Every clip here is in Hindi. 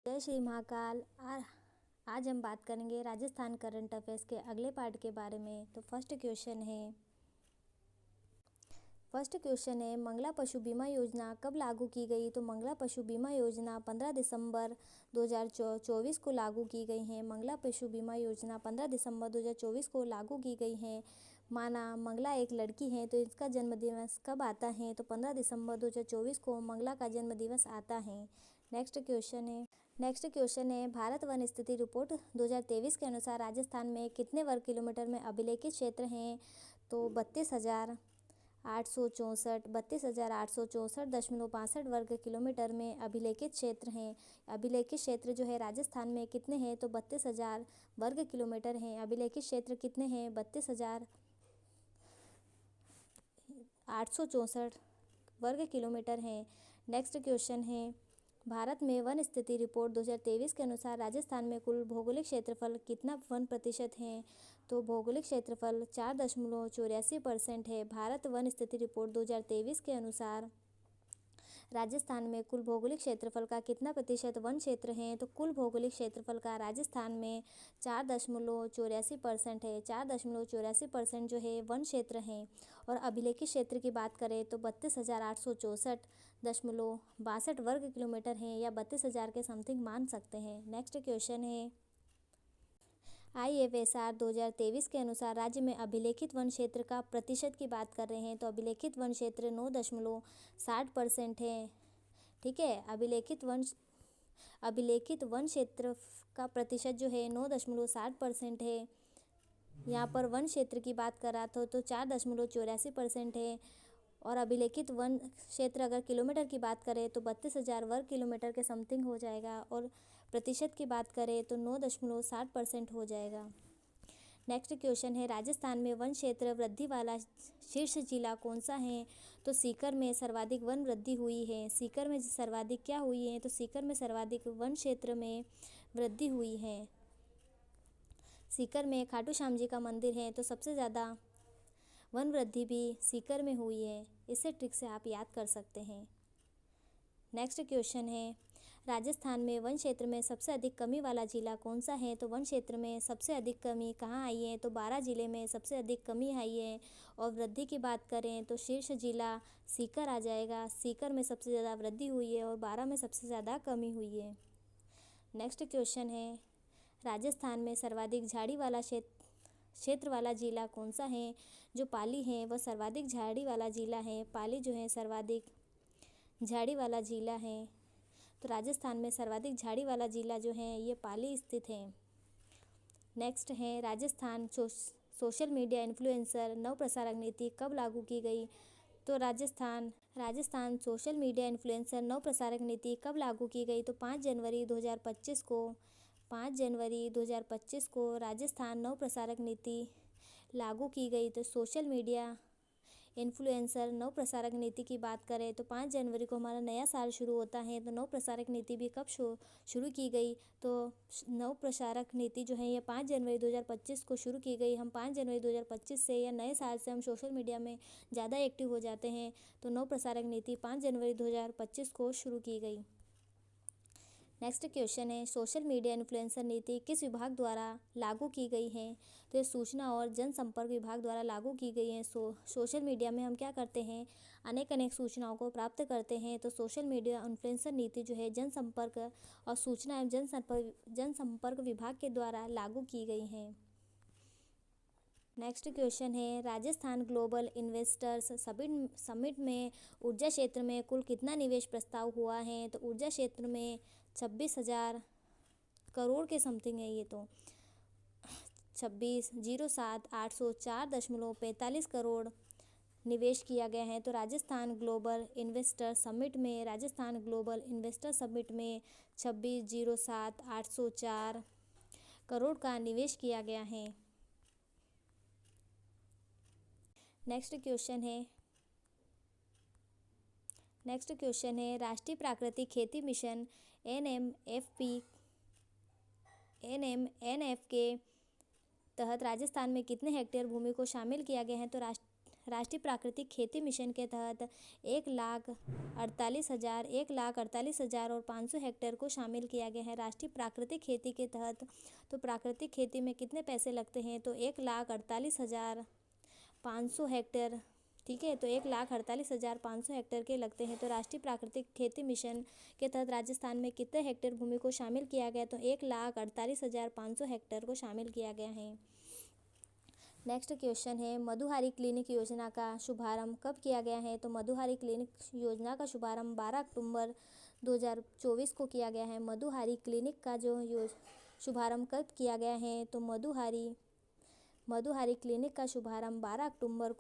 जय श्री महाकाल। आज हम बात करेंगे राजस्थान करंट अफेयर्स के अगले पार्ट के बारे में। तो फर्स्ट क्वेश्चन है मंगला पशु बीमा योजना कब लागू की गई। तो मंगला पशु बीमा योजना 15 दिसंबर 2024 को लागू की गई है। मंगला पशु बीमा योजना 15 दिसंबर 2024 को लागू की गई है। माना मंगला एक लड़की है तो इसका जन्मदिवस कब आता है। तो 15 दिसंबर 2024 को मंगला का जन्मदिवस आता है। नेक्स्ट क्वेश्चन है भारत वन स्थिति रिपोर्ट 2023 के अनुसार राजस्थान में कितने वर्ग किलोमीटर में अभिलेखित क्षेत्र हैं। तो 32,864.65 वर्ग किलोमीटर में अभिलेखित क्षेत्र हैं। अभिलेखित क्षेत्र जो है राजस्थान में कितने हैं। तो 32,000 वर्ग किलोमीटर हैं। अभिलेखित क्षेत्र कितने हैं। 32,864 वर्ग किलोमीटर हैं। नेक्स्ट क्वेश्चन है भारत में वन स्थिति रिपोर्ट 2023 के अनुसार राजस्थान में कुल भौगोलिक क्षेत्रफल कितना 1% है। तो भौगोलिक क्षेत्रफल 4.84% है। भारत वन स्थिति रिपोर्ट 2023 के अनुसार राजस्थान में कुल भौगोलिक क्षेत्रफल का कितना प्रतिशत वन क्षेत्र है। तो कुल भौगोलिक क्षेत्रफल का राजस्थान में 4.84% है। 4.84% जो है वन क्षेत्र है। और अभिलेखित क्षेत्र की बात करें तो 32,864.62 वर्ग किलोमीटर है या 32,000 के समथिंग मान सकते हैं। नेक्स्ट क्वेश्चन है IFSR 2023 के अनुसार राज्य में अभिलेखित वन क्षेत्र का प्रतिशत की बात कर रहे हैं। तो अभिलेखित वन क्षेत्र 9.60% है। ठीक है, अभिलेखित वन क्षेत्र का प्रतिशत जो है 9.60% है। यहाँ पर वन क्षेत्र की बात करा तो 4.84% है। और अभिलेखित वन क्षेत्र अगर किलोमीटर की बात करें तो 32,000 वर्ग किलोमीटर के समथिंग हो जाएगा। और प्रतिशत की बात करें तो 9.60% हो जाएगा। नेक्स्ट क्वेश्चन है राजस्थान में वन क्षेत्र वृद्धि वाला शीर्ष जिला कौन सा है। तो सीकर में सर्वाधिक वन वृद्धि हुई है। सीकर में सर्वाधिक क्या हुई है। तो सीकर में सर्वाधिक वन क्षेत्र में वृद्धि हुई है। सीकर में खाटू श्याम जी का मंदिर है तो सबसे ज़्यादा वन वृद्धि भी सीकर में हुई है। इसे ट्रिक से आप याद कर सकते हैं। नेक्स्ट क्वेश्चन है राजस्थान में वन क्षेत्र में सबसे अधिक कमी वाला जिला कौन सा है। तो वन क्षेत्र में सबसे अधिक कमी कहाँ आई है। तो 12 जिले में सबसे अधिक कमी आई है। और वृद्धि की बात करें तो शीर्ष जिला सीकर आ जाएगा। सीकर में सबसे ज़्यादा वृद्धि हुई है और 12 में सबसे ज़्यादा कमी हुई है। नेक्स्ट क्वेश्चन है राजस्थान में सर्वाधिक झाड़ी वाला क्षेत्र वाला जिला कौन सा है। जो पाली है वह सर्वाधिक झाड़ी वाला जिला है। पाली जो है सर्वाधिक झाड़ी वाला जिला है। तो राजस्थान में सर्वाधिक झाड़ी वाला जिला जो है ये पाली स्थित है। नेक्स्ट है राजस्थान सोशल मीडिया इन्फ्लुएंसर नव प्रसारक नीति कब लागू की गई। तो राजस्थान सोशल मीडिया इन्फ्लुएंसर नव प्रसारक नीति कब लागू की गई। तो 5 जनवरी 2025 को राजस्थान नव प्रसारक नीति लागू की गई। तो सोशल मीडिया इन्फ्लुएंसर नव प्रसारक नीति की बात करें तो 5 जनवरी को हमारा नया साल शुरू होता है। तो नव प्रसारक नीति भी कब शुरू की गई। तो नव प्रसारक नीति जो है ये 5 जनवरी 2025 को शुरू की गई। हम 5 जनवरी 2025 से या नए साल से हम सोशल मीडिया में ज़्यादा एक्टिव हो जाते हैं। तो नव प्रसारक नीति 5 जनवरी 2025 को शुरू की गई। नेक्स्ट क्वेश्चन है सोशल मीडिया इन्फ्लुएंसर नीति किस विभाग द्वारा लागू की गई है। तो ये सूचना और जनसंपर्क विभाग द्वारा लागू की गई है। सोशल मीडिया में हम क्या करते हैं अनेक सूचनाओं को प्राप्त करते हैं। तो सोशल मीडिया इन्फ्लुएंसर नीति जो है जनसंपर्क और सूचना एवं जनसंपर्क विभाग के द्वारा लागू की गई है। नेक्स्ट क्वेश्चन है राजस्थान ग्लोबल इन्वेस्टर्स समिट में ऊर्जा क्षेत्र में कुल कितना निवेश प्रस्ताव हुआ है। तो ऊर्जा क्षेत्र में 26,000 करोड़ के समथिंग है। ये तो 26,07,804.45 करोड़ निवेश किया गया है। तो राजस्थान ग्लोबल इन्वेस्टर समिट में 26,07,804 करोड़ का निवेश किया गया है। नेक्स्ट क्वेश्चन है राष्ट्रीय प्राकृतिक खेती मिशन NMF के तहत राजस्थान में कितने हेक्टेयर भूमि को शामिल किया गया है। तो राष्ट्रीय प्राकृतिक खेती मिशन के तहत 1,48,000 और 500 हेक्टेयर को शामिल किया गया है। राष्ट्रीय प्राकृतिक खेती के तहत तो प्राकृतिक खेती में कितने पैसे लगते हैं, तो 1,48,500 हेक्टेयर, ठीक है, तो 1,48,500 हेक्टेयर के लगते हैं। तो राष्ट्रीय प्राकृतिक खेती मिशन के तहत राजस्थान में कितने हेक्टेयर भूमि को शामिल किया गया, तो 1,48,500 हेक्टेयर को शामिल किया गया है। नेक्स्ट क्वेश्चन है, मधुहारी क्लिनिक योजना का शुभारंभ कब किया गया है, तो मधुहारी क्लिनिक योजना का शुभारंभ 12 अक्टूबर 2024 को किया गया है। मधुहारी क्लिनिक का जो शुभारंभ कब किया गया है, तो मधुहारी क्लिनिक का शुभारंभ 12 अक्टूबर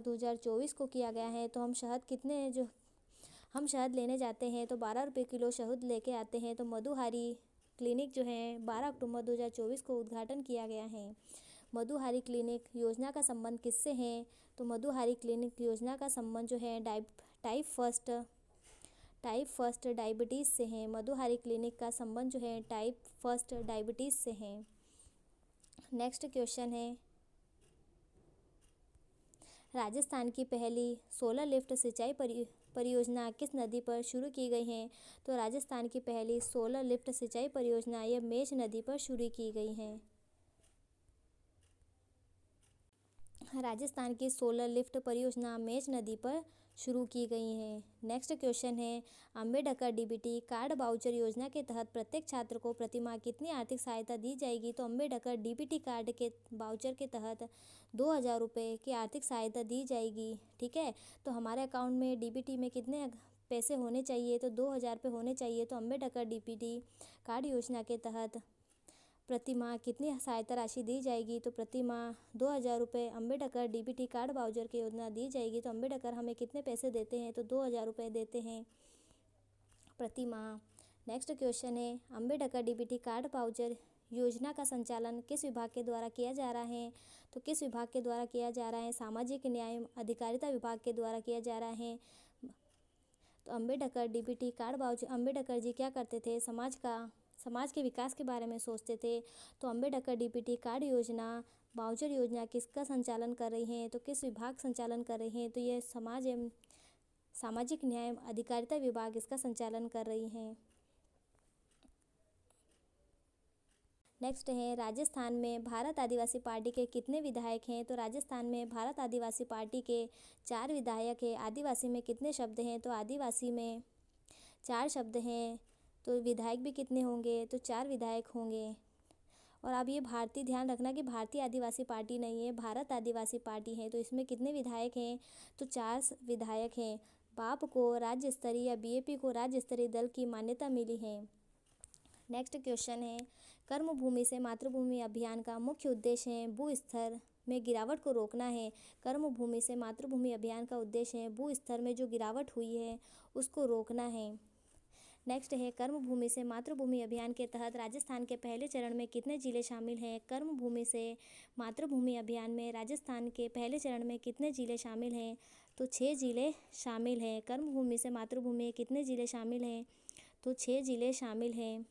2024 को किया गया है। तो हम शहद लेने जाते हैं तो 12 रुपये किलो शहद लेके आते हैं। तो मधुहारी क्लिनिक जो है 12 अक्टूबर 2024 को उद्घाटन किया गया है। मधुहारी क्लिनिक योजना का संबंध किससे है, तो मधुहारी क्लिनिक योजना का संबंध जो है टाइप फर्स्ट डायबिटीज़ से है। मधुहारी क्लिनिक का संबंध जो है टाइप फर्स्ट डायबिटीज़ से है। नेक्स्ट क्वेश्चन है, राजस्थान की पहली सोलर लिफ्ट सिंचाई परियोजना किस नदी पर शुरू की गई है, तो राजस्थान की पहली सोलर लिफ्ट सिंचाई परियोजना यह मेच नदी पर शुरू की गई है। राजस्थान की सोलर लिफ्ट परियोजना मेच नदी पर शुरू की गई है। नेक्स्ट क्वेश्चन है, अम्बेडकर डीबीटी कार्ड वाउचर योजना के तहत प्रत्येक छात्र को प्रतिमाह कितनी आर्थिक सहायता दी जाएगी, तो अम्बेडकर डीबीटी कार्ड के वाउचर के तहत 2,000 रुपये की आर्थिक सहायता दी जाएगी। ठीक है, तो हमारे अकाउंट में डीबीटी में कितने पैसे होने चाहिए, तो 2,000 रुपये होने चाहिए। तो अम्बेडकर डीबीटी कार्ड योजना के तहत प्रतिमाह कितनी सहायता राशि दी जाएगी, तो प्रतिमाह 2,000 रुपये अम्बेडकर डीबीटी कार्ड वाउचर की योजना दी जाएगी। तो अम्बेडकर हमें कितने पैसे देते हैं, तो 2,000 रुपये देते हैं प्रतिमाह। नेक्स्ट क्वेश्चन है, अम्बेडकर डीबीटी कार्ड वाउचर योजना का संचालन किस विभाग के द्वारा किया जा रहा है, तो किस विभाग के द्वारा किया जा रहा है, सामाजिक न्याय अधिकारिता विभाग के द्वारा किया जा रहा है। तो Ambedkar DBT card voucher, Ambedkar ji क्या करते थे, समाज के विकास के बारे में सोचते थे। तो अम्बेडकर डीबीटी कार्ड योजना वाउचर योजना किसका संचालन कर रही हैं, तो किस विभाग संचालन कर रही हैं, तो ये समाज एवं सामाजिक न्याय अधिकारिता विभाग इसका संचालन कर रही हैं। नेक्स्ट है, राजस्थान में भारत आदिवासी पार्टी के कितने विधायक हैं, तो राजस्थान में भारत आदिवासी पार्टी के 4 विधायक हैं। आदिवासी में कितने शब्द हैं, तो आदिवासी में 4 शब्द हैं। तो विधायक भी कितने होंगे, तो 4 विधायक होंगे। और अब ये ध्यान रखना कि भारतीय आदिवासी पार्टी नहीं है, भारत आदिवासी पार्टी है। तो इसमें कितने विधायक हैं, तो 4 विधायक हैं। बाप को राज्य स्तरीय या बीएपी को राज्य स्तरीय दल की मान्यता मिली है। नेक्स्ट क्वेश्चन है, कर्मभूमि से मातृभूमि अभियान का मुख्य उद्देश्य है भू स्तर में गिरावट को रोकना है। कर्मभूमि से मातृभूमि अभियान का उद्देश्य है भू स्तर में जो गिरावट हुई है उसको रोकना है। नेक्स्ट है, कर्मभूमि से मातृभूमि अभियान के तहत राजस्थान के पहले चरण में कितने जिले शामिल हैं। कर्मभूमि से मातृभूमि अभियान में राजस्थान के पहले चरण में कितने जिले शामिल हैं, तो 6 जिले शामिल हैं। कर्मभूमि से मातृभूमि में कितने जिले शामिल हैं, तो 6 जिले शामिल हैं।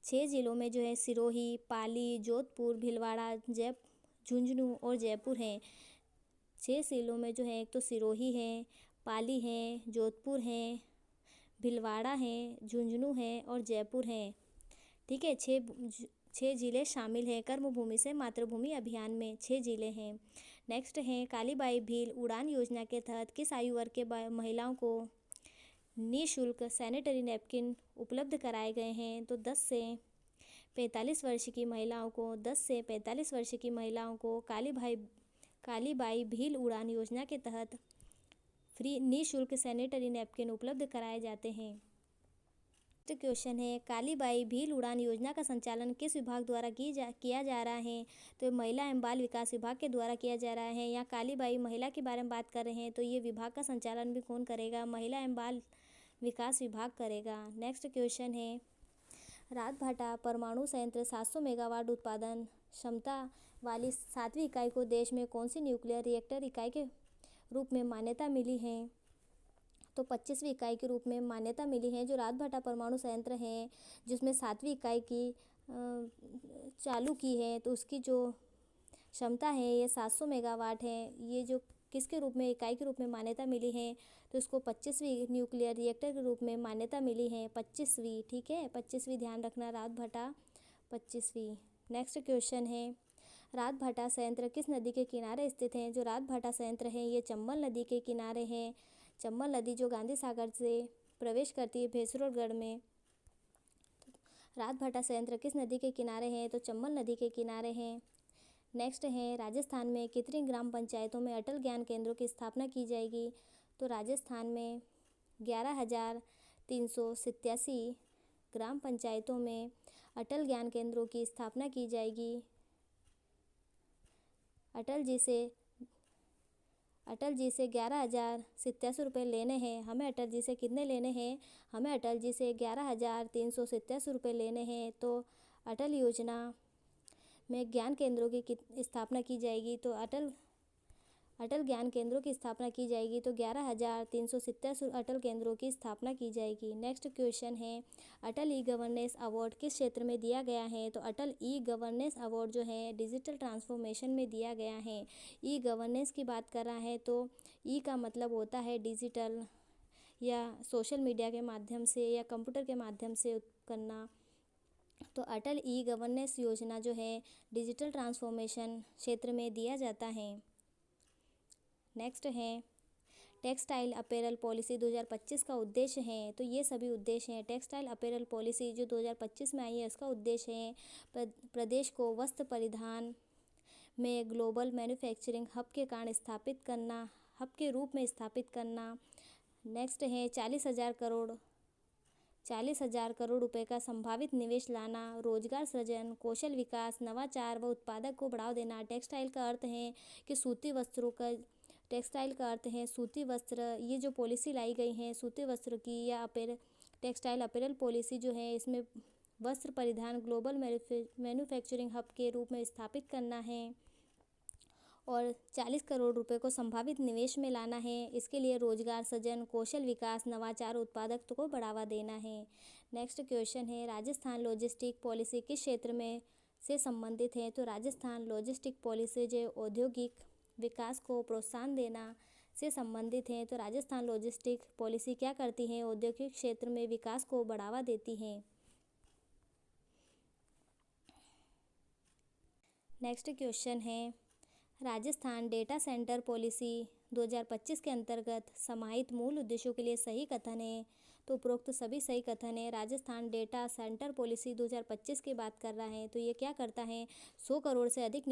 6 जिलों में जो है सिरोही, पाली, जोधपुर, भीलवाड़ा, झुंझुनू और जयपुर हैं। 6 जिलों में जो है एक तो सिरोही है, पाली है, जोधपुर है, भीलवाड़ा है, झुंझुनू है और जयपुर है। ठीक है, 6 जिले शामिल हैं कर्मभूमि से मातृभूमि अभियान में, 6 जिले हैं। नेक्स्ट है, कालीबाई भील उड़ान योजना के तहत किस आयु वर्ग के महिलाओं को निःशुल्क सैनिटरी नैपकिन उपलब्ध कराए गए हैं, तो 10 से 45 वर्ष की महिलाओं को 10 से 45 वर्ष की महिलाओं को कालीबाई भील उड़ान योजना के तहत फ्री निःशुल्क सैनिटरी नैपकिन उपलब्ध कराए जाते हैं। नेक्स्ट क्वेश्चन है, कालीबाई भील उड़ान योजना का संचालन किस विभाग द्वारा किया जा रहा है, तो महिला एवं बाल विकास विभाग के द्वारा किया जा रहा है। यहाँ कालीबाई महिला के बारे में बात कर रहे हैं, तो ये विभाग का संचालन भी कौन करेगा, महिला एवं बाल विकास विभाग करेगा। नेक्स्ट क्वेश्चन है, रातभाटा परमाणु संयंत्र 700 मेगावाट उत्पादन क्षमता वाली 7वीं इकाई को देश में कौन सी न्यूक्लियर रिएक्टर इकाई के रूप में मान्यता मिली है, तो 25वीं इकाई के रूप में मान्यता मिली है। जो रातभाटा परमाणु संयंत्र है जिसमें 7वीं इकाई की चालू की है, तो उसकी जो क्षमता है ये 700 मेगावाट है। ये जो किसके रूप में, इकाई के रूप में मान्यता मिली है, तो इसको 25वीं न्यूक्लियर रिएक्टर के रूप में मान्यता मिली है, 25वीं, ठीक है, 25वीं ध्यान रखना, रातभाटा 25वीं। नेक्स्ट क्वेश्चन है, रातभाटा संयंत्र किस नदी के किनारे स्थित है? जो रातभाटा संयंत्र है ये चंबल नदी के किनारे है। चंबल नदी जो गांधी सागर से प्रवेश करती है भेसरोगढ़ में। रातभाटा संयंत्र किस नदी के किनारे है? तो चंबल नदी के किनारे है। नेक्स्ट है, राजस्थान में कितनी ग्राम पंचायतों में अटल ज्ञान केंद्रों की स्थापना की जाएगी? तो राजस्थान में 11,387 ग्राम पंचायतों में अटल ज्ञान केंद्रों की स्थापना की जाएगी। अटल जी से 11,087 रुपये लेने हैं। हमें अटल जी से कितने लेने हैं? हमें अटल जी से 11,387 रुपये लेने हैं। तो अटल योजना में ज्ञान केंद्रों की स्थापना की जाएगी। तो अटल ज्ञान केंद्रों की स्थापना की जाएगी तो 11,387 अटल केंद्रों की स्थापना की जाएगी। नेक्स्ट क्वेश्चन है, अटल ई गवर्नेंस अवार्ड किस क्षेत्र में दिया गया है? तो अटल ई गवर्नेंस अवार्ड जो है डिजिटल ट्रांसफॉर्मेशन में दिया गया है। ई गवर्नेंस की बात कर रहा है तो ई का मतलब होता है डिजिटल या सोशल मीडिया के माध्यम से या कंप्यूटर के माध्यम से करना। तो अटल ई गवर्नेंस योजना जो है डिजिटल ट्रांसफॉर्मेशन क्षेत्र में दिया जाता है। नेक्स्ट है, टेक्सटाइल अपैरल पॉलिसी 2025 का उद्देश्य है। तो ये सभी उद्देश्य हैं। टेक्सटाइल अपैरल पॉलिसी जो 2025 में आई है उसका उद्देश्य है प्रदेश को वस्त्र परिधान में ग्लोबल मैन्युफैक्चरिंग हब के कारण स्थापित करना, हब के रूप में स्थापित करना। नेक्स्ट है, 40,000 करोड़ रुपए का संभावित निवेश लाना, रोजगार सृजन, कौशल विकास, नवाचार व उत्पादक को बढ़ावा देना। टेक्सटाइल का अर्थ है कि सूती वस्त्रों का, टेक्सटाइल का अर्थ है सूती वस्त्र। ये जो पॉलिसी लाई गई है सूती वस्त्र की या टेक्सटाइल अपैरल पॉलिसी जो है इसमें वस्त्र परिधान ग्लोबल मैन्युफैक्चरिंग हब के रूप में स्थापित करना है और 40 करोड़ रुपए को संभावित निवेश में लाना है। इसके लिए रोजगार सृजन, कौशल विकास, नवाचार, उत्पादकता को बढ़ावा देना है। नेक्स्ट क्वेश्चन है, राजस्थान लॉजिस्टिक पॉलिसी किस क्षेत्र में से संबंधित है? तो राजस्थान लॉजिस्टिक पॉलिसी जो औद्योगिक विकास को प्रोत्साहन देना से संबंधित है। तो राजस्थान लॉजिस्टिक पॉलिसी क्या करती है? औद्योगिक क्षेत्र में विकास को बढ़ावा देती है। नेक्स्ट क्वेश्चन है, राजस्थान डेटा सेंटर पॉलिसी 2025 के अंतर्गत समाहित मूल उद्देश्यों के लिए सही कथन है। तो उपरोक्त सभी सही कथन है। राजस्थान डेटा सेंटर पॉलिसी 2025 की बात कर रहा है तो ये क्या करता है? 100 करोड़ से अधिक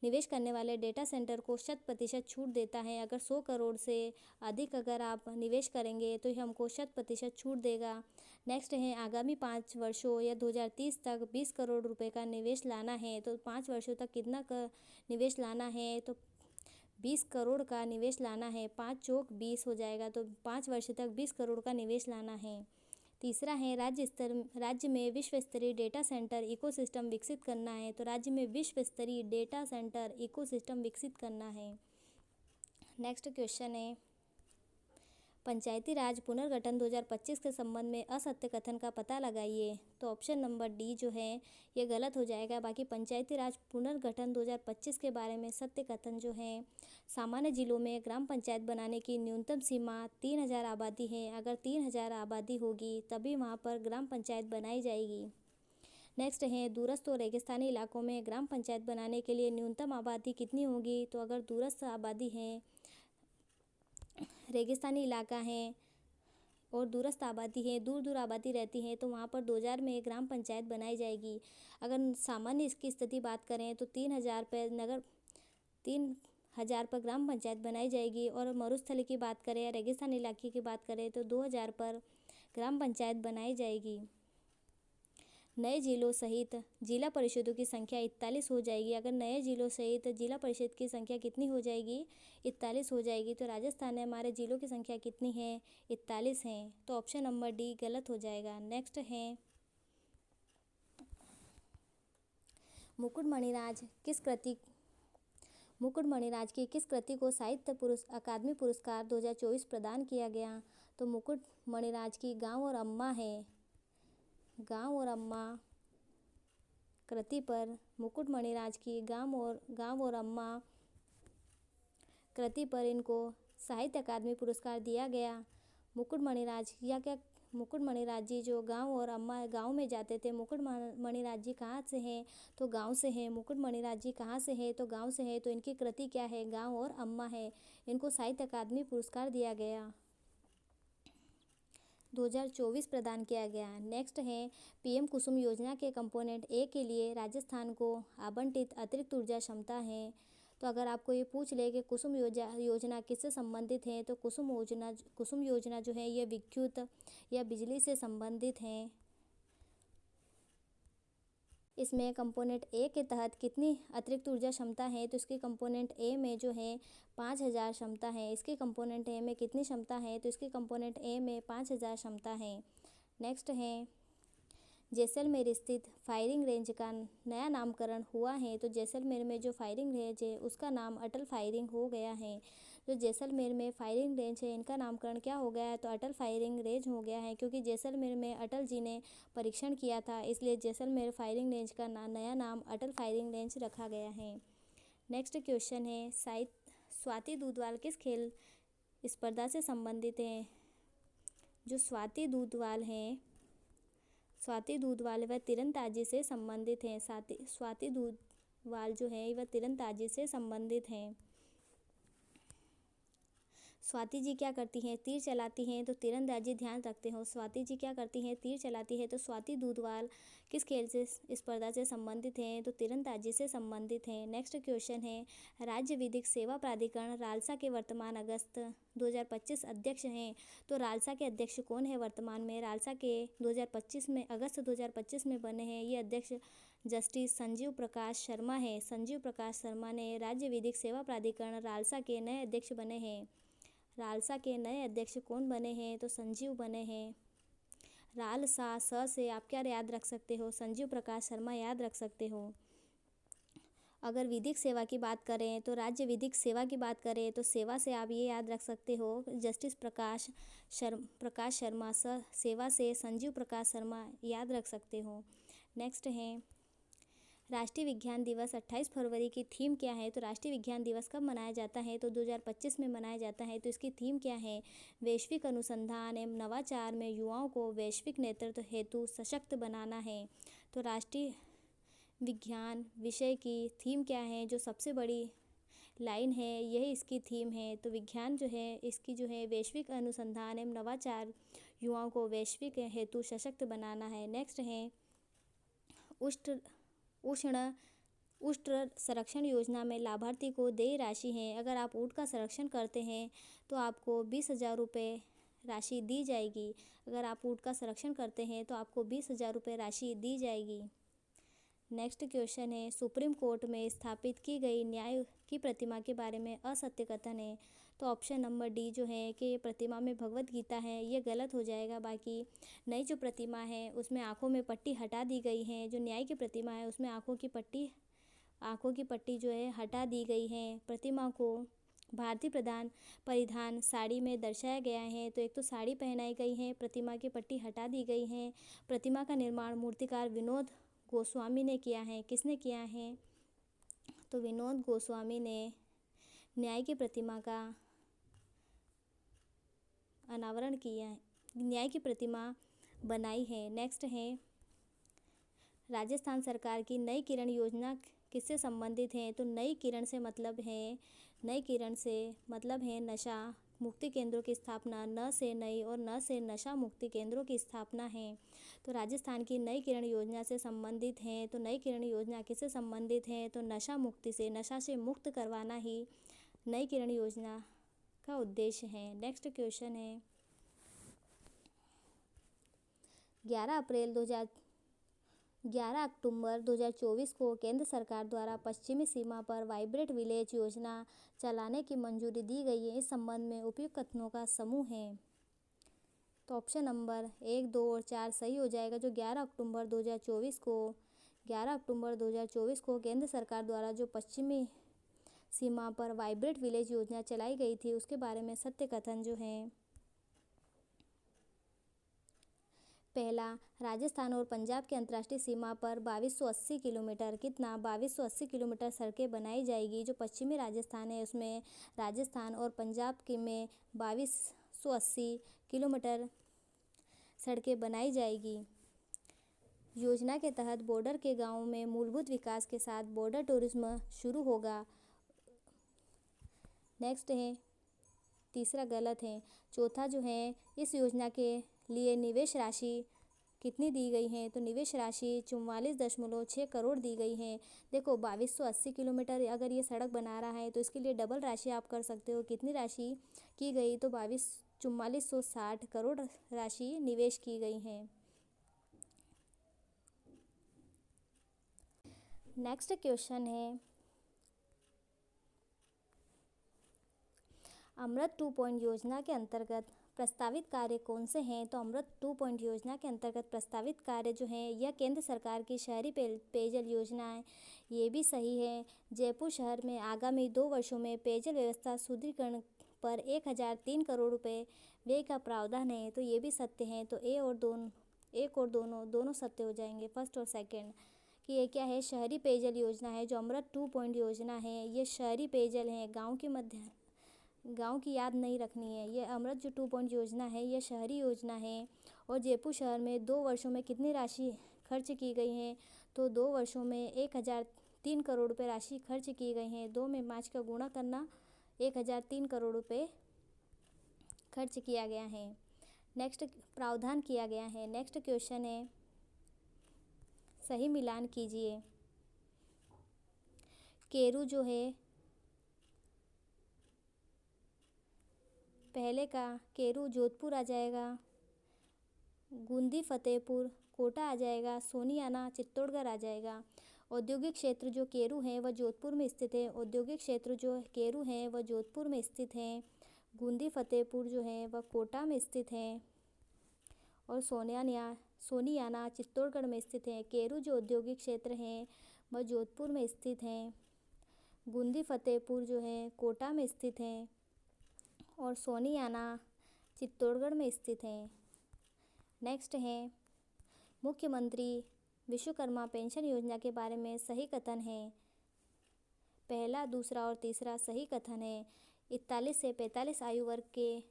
निवेश करने वाले डेटा सेंटर को 100% छूट देता है। अगर 100 करोड़ से अधिक अगर आप निवेश करेंगे तो हमको 100% छूट देगा। नेक्स्ट है, आगामी 5 वर्षों या 2030 तक 20 करोड़ रुपए का निवेश लाना है। तो 5 वर्षों तक कितना का निवेश लाना है? तो 20 करोड़ का निवेश लाना है। 5 चौक 20 हो जाएगा तो 5 वर्ष तक 20 करोड़ का निवेश लाना है। तीसरा है, राज्य में विश्व स्तरीय डेटा सेंटर इकोसिस्टम विकसित करना है। तो राज्य में विश्व स्तरीय डेटा सेंटर इकोसिस्टम विकसित करना है। नेक्स्ट क्वेश्चन है, पंचायती राज पुनर्गठन 2025 के संबंध में असत्य कथन का पता लगाइए। तो ऑप्शन नंबर डी जो है ये गलत हो जाएगा। बाकी पंचायती राज पुनर्गठन 2025 के बारे में सत्य कथन जो है, सामान्य जिलों में ग्राम पंचायत बनाने की न्यूनतम सीमा 3,000 आबादी है। अगर 3,000 आबादी होगी तभी वहाँ पर ग्राम पंचायत बनाई जाएगी। नेक्स्ट है, दूरस्थ और रेगिस्तानी इलाकों में ग्राम पंचायत बनाने के लिए न्यूनतम आबादी कितनी होगी? तो अगर दूरस्थ आबादी है, रेगिस्तानी इलाका है और दूरस्थ आबादी है, दूर दूर आबादी रहती है तो वहाँ पर 2,000 में ग्राम पंचायत बनाई जाएगी। अगर सामान्य इसकी स्थिति बात करें तो 3,000 पर ग्राम पंचायत बनाई जाएगी। और मरुस्थली की बात करें या रेगिस्तान इलाके की बात करें तो 2,000 पर ग्राम पंचायत बनाई जाएगी। नए जिलों सहित जिला परिषदों की संख्या 41 हो जाएगी। अगर नए जिलों सहित जिला परिषद की संख्या कितनी हो जाएगी? 41 हो जाएगी। तो राजस्थान में हमारे जिलों की संख्या कितनी है? 41 है। तो ऑप्शन नंबर डी गलत हो जाएगा। नेक्स्ट है, मुकुटमणिराज की किस कृति को साहित्य अकादमी पुरस्कार 2024 प्रदान किया गया? तो मुकुटमणिराज की गाँव और अम्मा है। गाँव और अम्मा कृति पर मुकुटमणिराज की गांव और अम्मा कृति पर इनको साहित्य अकादमी पुरस्कार दिया गया। मुकुटमणिराज जी जो गांव और अम्मा गांव में जाते थे। मुकुटमणिराज जी कहाँ से हैं तो गांव से हैं। मुकुटमणिराज जी कहाँ से हैं तो गांव से हैं। तो इनकी कृति क्या है, गांव और अम्मा है। इनको साहित्य अकादमी पुरस्कार दिया गया, 2024 प्रदान किया गया। नेक्स्ट है पीएम कुसुम योजना के कंपोनेंट ए के लिए राजस्थान को आवंटित अतिरिक्त ऊर्जा क्षमता है। तो अगर आपको ये पूछ ले कि कुसुम योजना किससे संबंधित है तो कुसुम योजना जो है ये विद्युत या बिजली से संबंधित है। इसमें कंपोनेंट ए के तहत कितनी अतिरिक्त ऊर्जा क्षमता है तो इसकी कंपोनेंट ए में जो है 5000 क्षमता है। इसकी कंपोनेंट ए में कितनी क्षमता है तो इसकी कंपोनेंट ए में 5000 क्षमता है। नेक्स्ट है जैसलमेर स्थित फायरिंग रेंज का नया नामकरण हुआ है। तो जैसलमेर में जो फायरिंग रेंज है उसका नाम अटल फायरिंग हो गया है। जो जैसलमेर में फायरिंग रेंज है इनका नामकरण क्या हो गया है तो अटल फायरिंग रेंज हो गया है, क्योंकि जैसलमेर में अटल जी ने परीक्षण किया था, इसलिए जैसलमेर फायरिंग रेंज का नया नाम अटल फायरिंग रेंज रखा गया है। नेक्स्ट क्वेश्चन है स्वाति दूधवाल किस खेल स्पर्धा से संबंधित है। जो स्वाति दूधवाल वह तीरंदाजी से संबंधित हैं। स्वाति दूधवाल जो है वह तीरंदाजी से संबंधित हैं। स्वाति जी क्या करती हैं, तीर चलाती हैं। तो तीरंदाजी ध्यान रखते हो। स्वाति जी क्या करती हैं, तीर चलाती है। तो स्वाति दूधवाल किस खेल से स्पर्धा से संबंधित हैं तो तीरंदाजी से संबंधित हैं। नेक्स्ट क्वेश्चन है राज्य विधिक सेवा प्राधिकरण रालसा के वर्तमान अगस्त 2025 अध्यक्ष हैं। तो रालसा के अध्यक्ष कौन है वर्तमान में, रालसा के 2025 में अगस्त 2025 में बने हैं ये अध्यक्ष जस्टिस संजीव प्रकाश शर्मा है। संजीव प्रकाश शर्मा ने राज्य विधिक सेवा प्राधिकरण रालसा के नए अध्यक्ष बने हैं। रालसा के नए अध्यक्ष कौन बने हैं तो संजीव बने हैं। रालसा से आप क्या याद रख सकते हो, संजीव प्रकाश शर्मा याद रख सकते हो। अगर विधिक सेवा की बात करें तो राज्य विधिक सेवा की बात करें तो सेवा से आप ये याद रख सकते हो जस्टिस प्रकाश शर्मा। सेवा से संजीव प्रकाश शर्मा याद रख सकते हो। नेक्स्ट है राष्ट्रीय विज्ञान दिवस 28 फरवरी की थीम क्या है। तो राष्ट्रीय विज्ञान दिवस कब मनाया जाता है तो 2025 में मनाया जाता है। तो इसकी थीम क्या है, वैश्विक अनुसंधान एवं नवाचार में युवाओं को वैश्विक नेतृत्व हेतु सशक्त बनाना है। तो राष्ट्रीय विज्ञान विषय की थीम क्या है, जो सबसे बड़ी लाइन है यही इसकी थीम है। तो विज्ञान जो है इसकी जो है वैश्विक अनुसंधान एवं नवाचार युवाओं को वैश्विक हेतु सशक्त बनाना है। नेक्स्ट है उष्ण संरक्षण योजना में लाभार्थी को देय राशि है। अगर आप ऊँट का संरक्षण करते हैं तो आपको 20,000 रुपये राशि दी जाएगी। अगर आप ऊँट का संरक्षण करते हैं तो आपको 20,000 रुपये राशि दी जाएगी। नेक्स्ट क्वेश्चन है सुप्रीम कोर्ट में स्थापित की गई न्याय की प्रतिमा के बारे में असत्य कथन है। तो ऑप्शन नंबर डी जो है कि ये प्रतिमा में भगवत गीता है, ये गलत हो जाएगा। बाकी नई जो प्रतिमा है उसमें आँखों में पट्टी हटा दी गई है। जो न्याय की प्रतिमा है उसमें आँखों की पट्टी जो है हटा दी गई है। प्रतिमा को भारतीय परिधान साड़ी में दर्शाया गया है। तो एक तो साड़ी पहनाई गई है, प्रतिमा की पट्टी हटा दी गई है। प्रतिमा का निर्माण मूर्तिकार विनोद गोस्वामी ने किया है। किसने किया है तो विनोद गोस्वामी ने न्याय की प्रतिमा का अनावरण किया है, न्याय की प्रतिमा बनाई है। नेक्स्ट है राजस्थान सरकार की नई किरण योजना किससे संबंधित है। तो नई किरण से मतलब है नशा मुक्ति केंद्रों की स्थापना। न से नई और न से नशा मुक्ति केंद्रों की स्थापना है। तो राजस्थान की नई किरण योजना से संबंधित है। तो नई किरण योजना किससे संबंधित है तो नशा मुक्ति से, नशा से मुक्त करवाना ही नई किरण योजना का उद्देश्य है। नेक्स्ट क्वेश्चन है 11 अक्टूबर 2024 को केंद्र सरकार द्वारा पश्चिमी सीमा पर वाइब्रेंट विलेज योजना चलाने की मंजूरी दी गई है। इस संबंध में उपयुक्त कथनों का समूह है। तो ऑप्शन नंबर 1, 2 और 4 सही हो जाएगा। जो 11 अक्टूबर 2024 को केंद्र सरकार द्वारा जो पश्चिमी सीमा पर वाइब्रेंट विलेज योजना चलाई गई थी उसके बारे में सत्य कथन जो है पहला, राजस्थान और पंजाब के अंतर्राष्ट्रीय सीमा पर 2280 किलोमीटर, कितना 2280 किलोमीटर सड़कें बनाई जाएगी। जो पश्चिमी राजस्थान है उसमें राजस्थान और पंजाब के में 2280 किलोमीटर सड़कें बनाई जाएगी। योजना के तहत बॉर्डर के गांवों में मूलभूत विकास के साथ बॉर्डर टूरिज्म शुरू होगा। नेक्स्ट है, तीसरा गलत है। चौथा जो है, इस योजना के लिए निवेश राशि कितनी दी गई है, तो निवेश राशि 44.6 करोड़ दी गई है। देखो 2280 किलोमीटर अगर ये सड़क बना रहा है तो इसके लिए डबल राशि आप कर सकते हो। कितनी राशि की गई, तो 4460 करोड़ राशि निवेश की गई है। नेक्स्ट क्वेश्चन है, अमृत 2 योजना के अंतर्गत प्रस्तावित कार्य कौन से हैं, तो अमृत 2 योजना के अंतर्गत प्रस्तावित कार्य जो हैं यह केंद्र सरकार की शहरी पेयजल योजना है। ये भी सही है। जयपुर शहर में आगामी 2 वर्षों में पेयजल व्यवस्था सुदृढ़ीकरण पर 1003 करोड़ रुपए व्यय का प्रावधान है, तो ये भी सत्य है। तो एक और दोनों सत्य हो जाएंगे, फर्स्ट और सेकेंड। कि ये क्या है, शहरी पेयजल योजना है। जो अमृत 2 योजना है ये शहरी पेयजल है, गांव की याद नहीं रखनी है। ये अमृत जो 2 योजना है ये शहरी योजना है। और जयपुर शहर में 2 वर्षों में कितनी राशि खर्च की गई है, तो 2 वर्षों में 1003 करोड़ रुपए राशि खर्च की गई है। 2 में 5 का गुणा करना, 1003 करोड़ रुपए खर्च किया गया है। नेक्स्ट, प्रावधान किया गया है। नेक्स्ट क्वेश्चन है, सही मिलान कीजिए। केरू जो है, पहले का केरू जोधपुर आ जाएगा, गूंदी फतेहपुर कोटा आ जाएगा, सोनियाना चित्तौड़गढ़ आ जाएगा। औद्योगिक क्षेत्र जो केरू है वह जोधपुर में स्थित है। औद्योगिक क्षेत्र जो केरू है वह जोधपुर में स्थित है। गूंदी फतेहपुर जो है वह कोटा में स्थित है। और सोनियाना चित्तौड़गढ़ में स्थित है। केरू जो औद्योगिक क्षेत्र है वह जोधपुर में स्थित है। गूंदी फतेहपुर जो है कोटा में स्थित है। और सोनियाना चित्तौड़गढ़ में स्थित है। नेक्स्ट है, मुख्यमंत्री विश्वकर्मा पेंशन योजना के बारे में सही कथन है। पहला, दूसरा और तीसरा सही कथन है। 41 से 45 आयु वर्ग के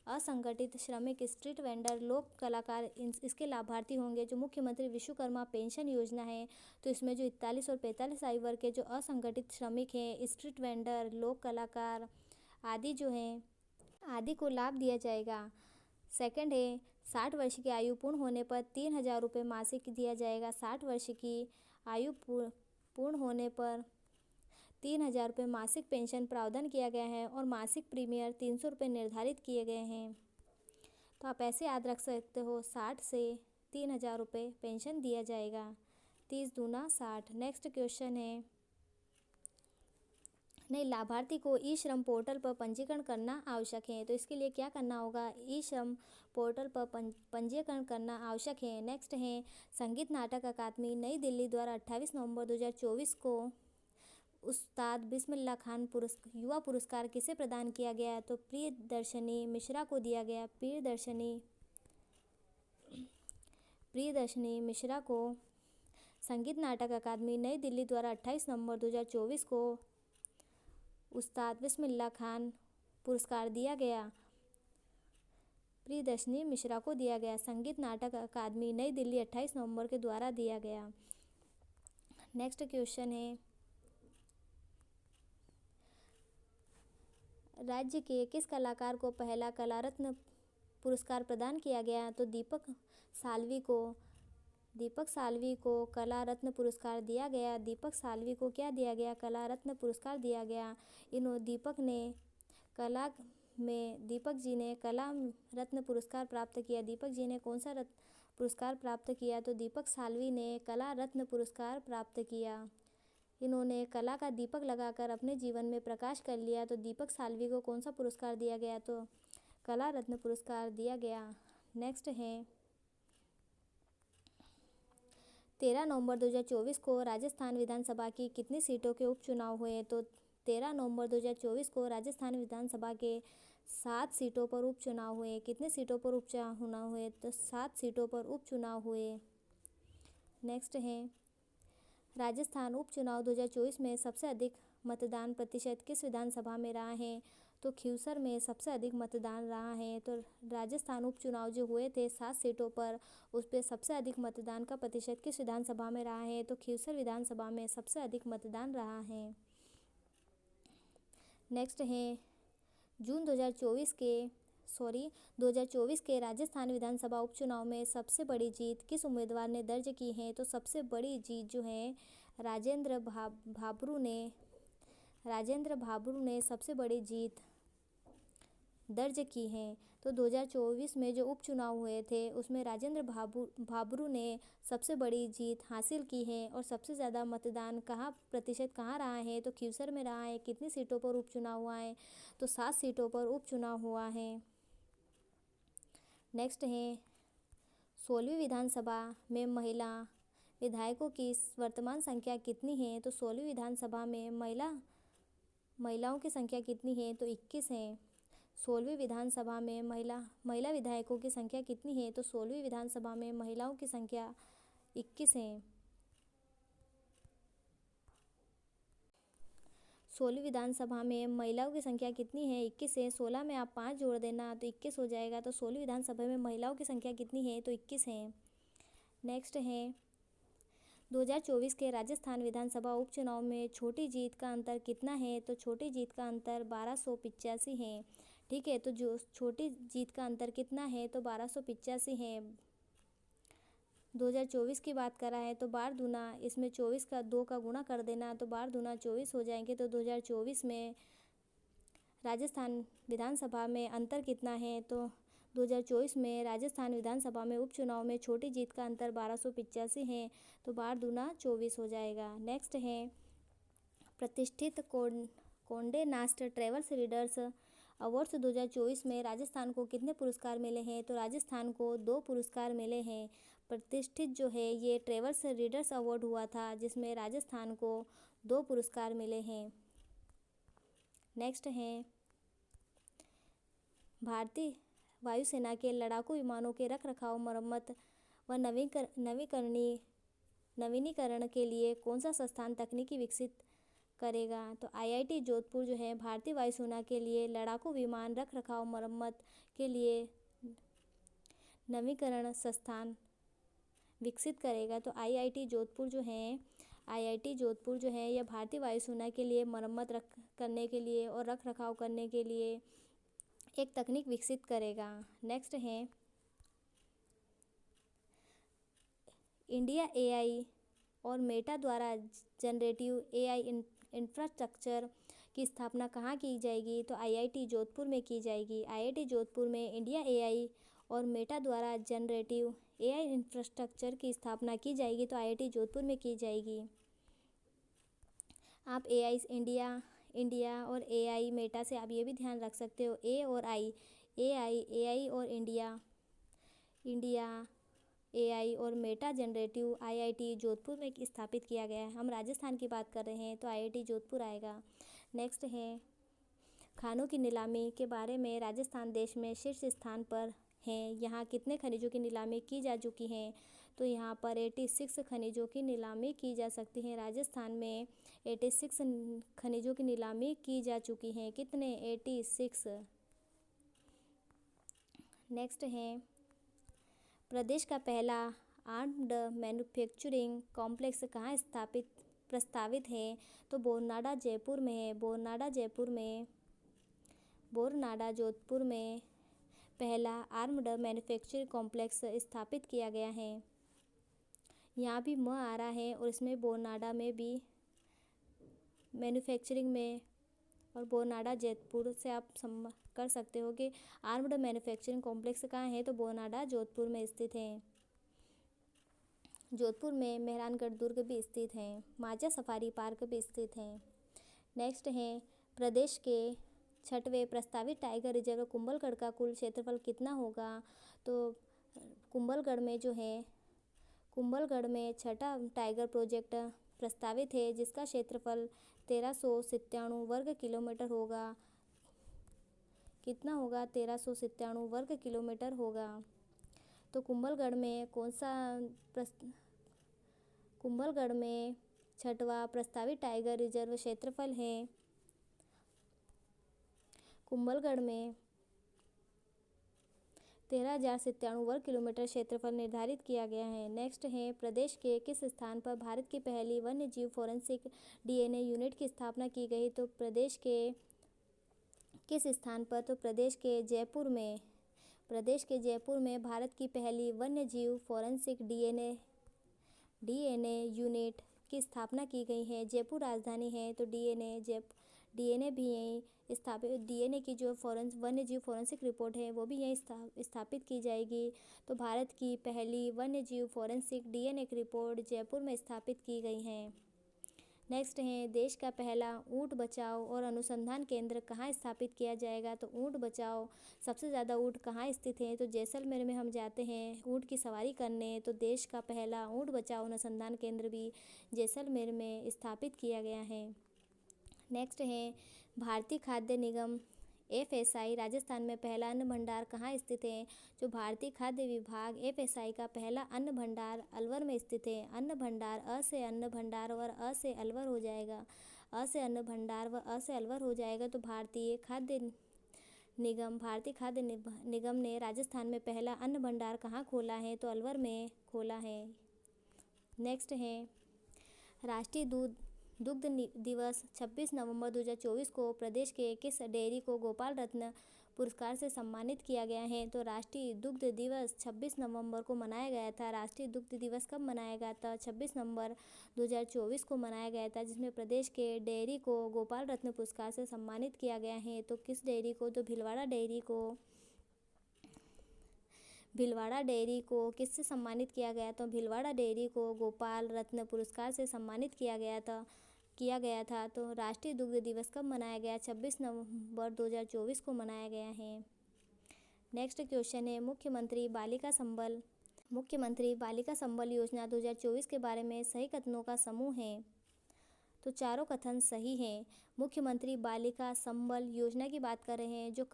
असंगठित श्रमिक, स्ट्रीट वेंडर, लोक कलाकार इसके लाभार्थी होंगे। जो मुख्यमंत्री विश्वकर्मा पेंशन योजना है तो इसमें जो 41 और 45 आयु वर्ग के जो असंगठित श्रमिक हैं, स्ट्रीट वेंडर, लोक कलाकार आदि जो हैं आदि को लाभ दिया जाएगा। सेकंड है, 60 वर्ष की आयु पूर्ण होने पर 3000 रुपये मासिक दिया जाएगा। 60 वर्ष की आयु पूर्ण होने पर 3000 रुपये मासिक पेंशन प्रावधान किया गया है। और मासिक प्रीमियम 300 रुपये निर्धारित किए गए हैं। तो आप ऐसे याद रख सकते हो, 60 से 3000 रुपये पेंशन दिया जाएगा। 30 दूना 60। नेक्स्ट क्वेश्चन है, नहीं, लाभार्थी को ई श्रम पोर्टल पर पंजीकरण करना आवश्यक है। तो इसके लिए क्या करना होगा, ई श्रम पोर्टल पर पंजीकरण करना आवश्यक है। नेक्स्ट है, संगीत नाटक अकादमी नई दिल्ली द्वारा 28 नवंबर 2024 को उस्ताद बिस्मिल्लाह खान युवा पुरस्कार किसे प्रदान किया गया, तो प्रियदर्शनी मिश्रा को दिया गया। प्रियदर्शनी मिश्रा को संगीत नाटक अकादमी नई दिल्ली द्वारा 28 नवंबर 2024 को उस्ताद बिस्मिल्लाह खान पुरस्कार दिया गया। प्रियदर्शनी मिश्रा को दिया गया। संगीत नाटक अकादमी नई दिल्ली 28 नवंबर के द्वारा दिया गया। नेक्स्ट क्वेश्चन है, राज्य के किस कलाकार को पहला कला रत्न पुरस्कार प्रदान किया गया, तो दीपक साल्वी को कला रत्न पुरस्कार दिया गया। दीपक साल्वी को क्या दिया गया, कला रत्न पुरस्कार दिया गया। दीपक जी ने कला रत्न पुरस्कार प्राप्त किया। दीपक जी ने कौन सा पुरस्कार प्राप्त किया, तो दीपक साल्वी ने कला रत्न पुरस्कार प्राप्त किया। इन्होंने कला का दीपक लगाकर अपने जीवन में प्रकाश कर लिया। तो दीपक साल्वी को कौन सा पुरस्कार दिया गया, तो कला रत्न पुरस्कार दिया गया। नेक्स्ट है, 13 नवंबर 2024 को राजस्थान विधानसभा की कितनी सीटों के उपचुनाव हुए, तो 13 नवंबर 2024 को राजस्थान विधानसभा के 7 सीटों पर उपचुनाव हुए। कितने सीटों पर उपचुनाव हुए? तो 7 सीटों पर उपचुनाव हुए। नेक्स्ट है राजस्थान उपचुनाव 2024 में सबसे अधिक मतदान प्रतिशत किस विधानसभा में रहा है? तो खींवसर में सबसे अधिक मतदान रहा है। तो राजस्थान उपचुनाव जो हुए थे 7 सीटों पर, उस पर सबसे अधिक मतदान का प्रतिशत किस विधानसभा में रहा है? तो खींवसर विधानसभा में सबसे अधिक मतदान रहा है। नेक्स्ट है जून 2024 के राजस्थान विधानसभा उपचुनाव में सबसे बड़ी जीत किस उम्मीदवार ने दर्ज की है? तो सबसे बड़ी जीत जो है राजेंद्र भाब्रू ने सबसे बड़ी जीत दर्ज की है। तो 2024 में जो उपचुनाव हुए थे उसमें राजेंद्र भाब्रू ने सबसे बड़ी जीत हासिल की है। और सबसे ज़्यादा मतदान प्रतिशत कहाँ रहा है? तो खींवसर में रहा है। कितनी सीटों पर उपचुनाव हुआ है? तो 7 सीटों पर उपचुनाव हुआ है। नेक्स्ट है 16वीं विधानसभा में महिला विधायकों की वर्तमान संख्या कितनी है? तो 16वीं विधानसभा में महिलाओं की संख्या कितनी है? तो 21 है। 16वीं विधानसभा में महिला विधायकों की संख्या कितनी है? तो 16वीं विधानसभा में महिलाओं की संख्या 21 है। 16वीं विधानसभा में महिलाओं की संख्या कितनी है? 21 है। 16 में आप 5 जोड़ देना तो 21 हो जाएगा। तो 16वीं विधानसभा में महिलाओं की संख्या कितनी है? तो 21 है। नेक्स्ट है 2024 के राजस्थान विधानसभा उपचुनाव में छोटी जीत का अंतर कितना है? तो छोटी जीत का अंतर 1285 है। ठीक है, तो जो छोटी जीत का अंतर कितना है? तो 1285 है। 2024 की बात करा है तो 12 दूना, इसमें 24 का 2 का गुणा कर देना तो 12 दूना 24 हो जाएंगे। तो 2024 में राजस्थान विधानसभा में अंतर कितना है? तो 2024 में राजस्थान विधानसभा में उपचुनाव में छोटी जीत का अंतर 1285 है। तो 12 दूना 24 हो जाएगा। नेक्स्ट है प्रतिष्ठित कोंडे नास्ट ट्रेवल्स रीडर्स अवार्ड्स 2024 में राजस्थान को कितने पुरस्कार मिले हैं? तो राजस्थान को 2 पुरस्कार मिले हैं। प्रतिष्ठित जो है ये ट्रेवल्स रीडर्स अवार्ड हुआ था जिसमें राजस्थान को 2 पुरस्कार मिले हैं। नेक्स्ट है भारतीय वायुसेना के लड़ाकू विमानों के रखरखाव, मरम्मत व नवीनीकरण के लिए कौन सा संस्थान तकनीकी विकसित करेगा? तो IIT जोधपुर जो है भारतीय वायुसेना के लिए लड़ाकू विमान रखरखाव मरम्मत के लिए नवीकरण संस्थान विकसित करेगा। तो IIT जोधपुर जो है यह भारतीय वायुसेना के लिए मरम्मत करने के लिए और रखरखाव करने के लिए एक तकनीक विकसित करेगा। नेक्स्ट है इंडिया AI और मेटा द्वारा जनरेटिव AI इंफ्रास्ट्रक्चर की स्थापना कहाँ की जाएगी? तो IIT जोधपुर में की जाएगी। IIT जोधपुर में इंडिया AI और मेटा द्वारा जनरेटिव AI इंफ्रास्ट्रक्चर की स्थापना की जाएगी। तो IIT जोधपुर में की जाएगी। आप इंडिया और AI मेटा से आप ये भी ध्यान रख सकते हो A और I, AI और इंडिया AI और मेटा जनरेटिव IIT जोधपुर में स्थापित किया गया है। हम राजस्थान की बात कर रहे हैं तो IIT जोधपुर आएगा। नेक्स्ट है खानों की नीलामी के बारे में राजस्थान देश में शीर्ष स्थान पर है। यहाँ कितने खनिजों की नीलामी की जा चुकी है? तो यहाँ पर 86 खनिजों की नीलामी की जा सकती है। राजस्थान में 86 खनिजों की नीलामी की जा चुकी है। कितने? 86। नेक्स्ट है प्रदेश का पहला आर्म्ड मैन्युफैक्चरिंग कॉम्प्लेक्स कहाँ प्रस्तावित है? तो बोरनाडा जयपुर में है। बोरनाडा जोधपुर में पहला आर्म्ड मैन्युफैक्चरिंग कॉम्प्लेक्स स्थापित किया गया है। यहाँ भी म आ रहा है और इसमें बोरनाडा में भी मैन्युफैक्चरिंग में, और बोरनाडा जयपुर से आप कर सकते हो कि आर्म्ड मैन्युफैक्चरिंग कॉम्प्लेक्स कहाँ है? तो बोरनाडा जोधपुर में स्थित है। जोधपुर में मेहरानगढ़ दुर्ग भी स्थित है। माजा सफारी पार्क भी स्थित है। नेक्स्ट है प्रदेश के 6वें प्रस्तावित टाइगर रिजर्व कुंभलगढ़ का कुल क्षेत्रफल कितना होगा? तो कुंभलगढ़ में 6वां टाइगर प्रोजेक्ट प्रस्तावित है जिसका क्षेत्रफल 1397 वर्ग किलोमीटर होगा। कितना होगा? 1397 वर्ग किलोमीटर होगा। तो कुंभलगढ़ में कुंभलगढ़ में छठवां प्रस्तावित टाइगर रिजर्व क्षेत्रफल है। कुंभलगढ़ में 13,097 वर्ग किलोमीटर क्षेत्रफल निर्धारित किया गया है। नेक्स्ट है, प्रदेश के किस स्थान पर भारत की पहली वन्य जीव फोरेंसिक डीएनए यूनिट की स्थापना की गई? तो प्रदेश के किस स्थान पर? तो प्रदेश के जयपुर में भारत की पहली वन्य जीव फोरेंसिक डीएनए यूनिट की स्थापना की गई है। जयपुर राजधानी है तो डीएनए भी यहीं स्थापित, डीएनए की जो वन्य जीव फोरेंसिक रिपोर्ट है वो भी यहीं स्थापित की जाएगी। तो भारत की पहली वन्य जीव फोरेंसिक डीएनए की रिपोर्ट जयपुर में स्थापित की गई है। नेक्स्ट है, देश का पहला ऊँट बचाव और अनुसंधान केंद्र कहाँ स्थापित किया जाएगा? तो ऊँट बचाओ, सबसे ज़्यादा ऊँट कहाँ स्थित हैं? तो जैसलमेर में हम जाते हैं ऊँट की सवारी करने, तो देश का पहला ऊँट बचाओ अनुसंधान केंद्र भी जैसलमेर में स्थापित किया गया है। नेक्स्ट है, भारतीय खाद्य निगम FSI राजस्थान में पहला अन्न भंडार कहाँ स्थित है? जो भारतीय खाद्य विभाग FSI का पहला अन्न भंडार अलवर में स्थित है। अन्न भंडार अ से अन्न भंडार और अ से अलवर हो जाएगा। अ से अन्न भंडार व अ से अलवर हो जाएगा। तो भारतीय खाद्य निगम ने राजस्थान में पहला अन्न भंडार कहाँ खोला है? तो अलवर में खोला है। नेक्स्ट है, राष्ट्रीय दुग्ध दिवस 26 नवंबर 2024 को प्रदेश के किस डेयरी को गोपाल रत्न पुरस्कार से सम्मानित किया गया है? तो राष्ट्रीय दुग्ध दिवस 26 नवंबर को मनाया गया था। राष्ट्रीय दुग्ध दिवस कब मनाया गया था? 26 नवंबर 2024 को मनाया गया था, जिसमें प्रदेश के डेयरी को गोपाल रत्न पुरस्कार से सम्मानित किया गया है। तो किस डेयरी को? तो भीलवाड़ा डेयरी को किससे सम्मानित किया गया? तो भीलवाड़ा डेयरी को गोपाल रत्न पुरस्कार से सम्मानित किया गया था। तो राष्ट्रीय दुग्ध दिवस कब मनाया गया? 26 नवंबर 2024 को मनाया गया है। नेक्स्ट क्वेश्चन है, मुख्यमंत्री बालिका संबल योजना 2024 के बारे में सही कथनों का समूह है। तो चारों कथन सही हैं। मुख्यमंत्री बालिका संबल योजना की बात कर रहे हैं, जो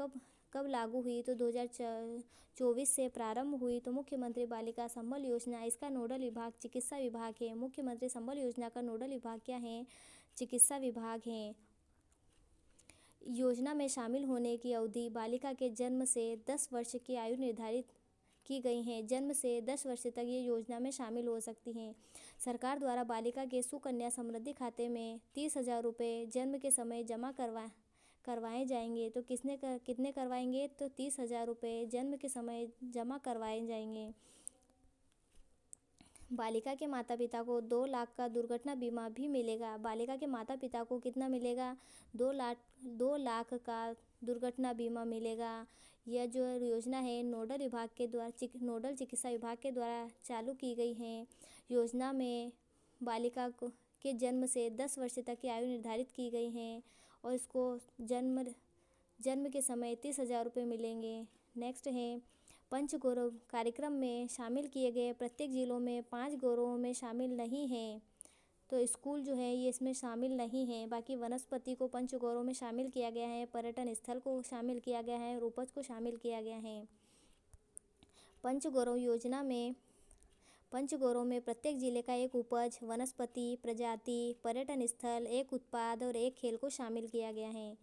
कब लागू हुई? तो 2024 से प्रारंभ हुई। तो मुख्यमंत्री बालिका संबल योजना, इसका नोडल विभाग चिकित्सा विभाग है। मुख्यमंत्री संबल योजना का नोडल विभाग क्या है? चिकित्सा विभाग है। योजना में शामिल होने की अवधि बालिका के जन्म से 10 वर्ष की आयु निर्धारित की गई है। जन्म से 10 वर्ष तक ये योजना में शामिल हो सकती हैं। सरकार द्वारा बालिका के सुकन्या समृद्धि खाते में 30,000 रुपये जन्म के समय जमा करवाए जाएंगे। तो कितने करवाएंगे? तो 30,000 रुपये जन्म के समय जमा करवाए जाएंगे। बालिका के माता पिता को 2 लाख का दुर्घटना बीमा भी मिलेगा। बालिका के माता पिता को कितना मिलेगा? 2 लाख का दुर्घटना बीमा मिलेगा। यह जो योजना है नोडल चिकित्सा विभाग के द्वारा चालू की गई है। योजना में बालिका के जन्म से 10 वर्ष तक की आयु निर्धारित की गई है और इसको जन्म के समय 30,000 रुपये मिलेंगे। नेक्स्ट है, पंचगौरव कार्यक्रम में शामिल किए गए प्रत्येक जिलों में 5 गौरवों में शामिल नहीं हैं। तो स्कूल जो है ये इसमें शामिल नहीं है। बाकी वनस्पति को पंचगौरव में शामिल किया गया है, पर्यटन स्थल को शामिल किया गया है और उपज को शामिल किया गया है। पंचगौरव योजना में प्रत्येक जिले का एक उपज, वनस्पति प्रजाति, पर्यटन स्थल, एक उत्पाद और एक खेल को शामिल किया गया है।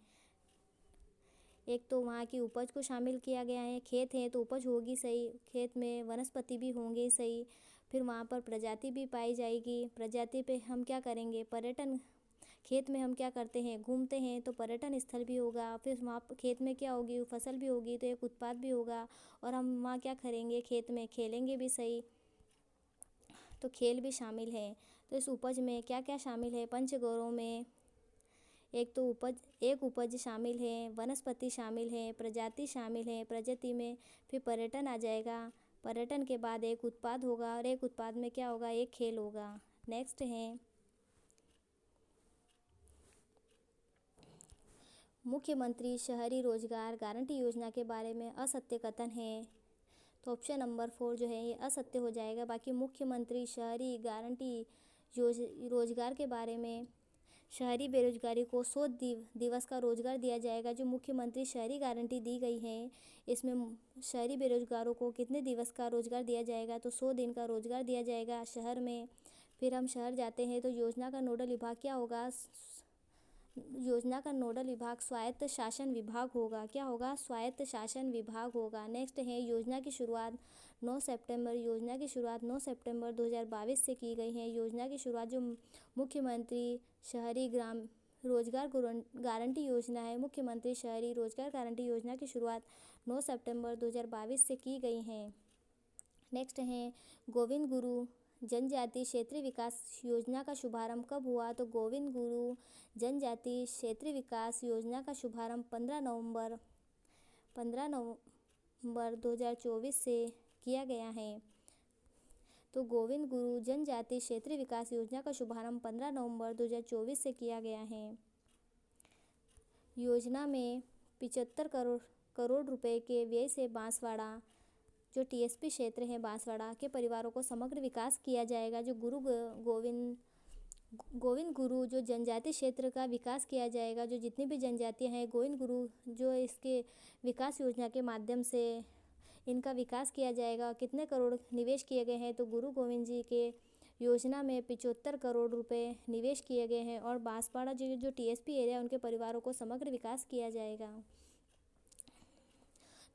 एक तो वहाँ की उपज को शामिल किया गया है, खेत है तो उपज होगी सही, खेत में वनस्पति भी होंगे सही, फिर वहाँ पर प्रजाति भी पाई जाएगी। प्रजाति पे हम क्या करेंगे? पर्यटन, खेत में हम क्या करते हैं? घूमते हैं, तो पर्यटन स्थल भी होगा। फिर वहाँ खेत में क्या होगी? फसल भी होगी तो एक उत्पाद भी होगा और हम वहाँ क्या करेंगे? खेत में खेलेंगे भी सही, तो खेल भी शामिल है। तो इस उपज में क्या क्या शामिल है? पंचगौरव में एक उपज शामिल है, वनस्पति शामिल है, प्रजाति शामिल है, प्रजाति में फिर पर्यटन आ जाएगा, पर्यटन के बाद एक उत्पाद होगा और एक उत्पाद में क्या होगा? एक खेल होगा। नेक्स्ट है, मुख्यमंत्री शहरी रोजगार गारंटी योजना के बारे में असत्य कथन है। तो ऑप्शन नंबर 4 जो है ये असत्य हो जाएगा। बाकी मुख्यमंत्री शहरी गारंटी रोजगार के बारे में शहरी बेरोजगारी को 100 दिवस का रोजगार दिया जाएगा। जो मुख्यमंत्री शहरी गारंटी दी गई है, इसमें शहरी बेरोजगारों को कितने दिवस का रोजगार दिया जाएगा, तो 100 दिन का रोजगार दिया जाएगा शहर में। फिर हम शहर जाते हैं तो योजना का नोडल विभाग क्या होगा? योजना का नोडल विभाग स्वायत्त शासन विभाग होगा। क्या होगा? स्वायत्त शासन विभाग होगा। नेक्स्ट है योजना की शुरुआत 9 सितंबर। योजना की शुरुआत 9 सितंबर 2022 से की गई है। योजना की शुरुआत जो मुख्यमंत्री शहरी ग्राम रोजगार गारंटी योजना है, मुख्यमंत्री शहरी रोजगार गारंटी योजना की शुरुआत 9 सितंबर 2022 से की गई है। नेक्स्ट है गोविंद गुरु जनजाति क्षेत्रीय विकास योजना का शुभारंभ कब हुआ? तो गोविंद गुरु जनजाति क्षेत्रीय विकास योजना का शुभारंभ 15 नवंबर 2024 से किया गया है। तो गोविंद गुरु जनजाति क्षेत्रीय विकास योजना का शुभारंभ 15 नवंबर 2024 से किया गया है। योजना में 75 करोड़ रुपए के व्यय से बांसवाड़ा जो टीएसपी क्षेत्र है, बांसवाड़ा के परिवारों को समग्र विकास किया जाएगा। जो गोविंद गुरु जो जनजाति क्षेत्र का विकास किया जाएगा। जो जितनी भी जनजातियां हैं, गोविंद गुरु जो इसके विकास योजना के माध्यम से इनका विकास किया जाएगा। कितने करोड़ निवेश किए गए हैं? तो गुरु गोविंद जी के योजना में 75 करोड़ रुपए निवेश किए गए हैं। और बांसवाड़ा जो टीएसपी एरिया, उनके परिवारों को समग्र विकास किया जाएगा।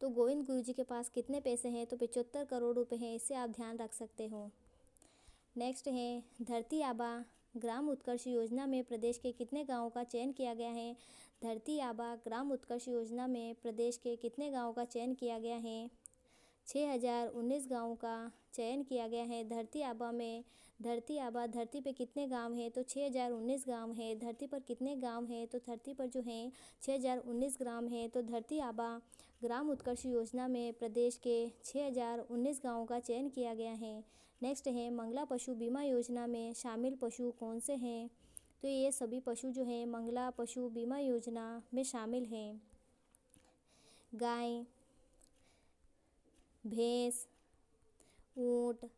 तो गोविंद गुरु जी के पास कितने पैसे हैं? तो 75 करोड़ रुपए हैं। इससे आप ध्यान रख सकते हो। नेक्स्ट है धरती आबा ग्राम उत्कर्ष योजना में प्रदेश के कितने गांवों का चयन किया गया है? धरती आबा ग्राम उत्कर्ष योजना में प्रदेश के कितने गांवों का चयन किया गया है? 6019 गांवों का चयन किया गया है। धरती आबा में धरती पे कितने गांव हैं? तो 6019 गांव है। धरती पर कितने गांव हैं? तो धरती पर जो हैं 6019 ग्राम हैं। तो धरती आबा ग्राम उत्कर्ष योजना में प्रदेश के 6019 गांवों का चयन किया गया है। नेक्स्ट है मंगला पशु बीमा योजना में शामिल पशु कौन से हैं? तो ये सभी पशु जो हैं मंगला पशु बीमा योजना में शामिल हैं। गाय, भैंस, ऊँट,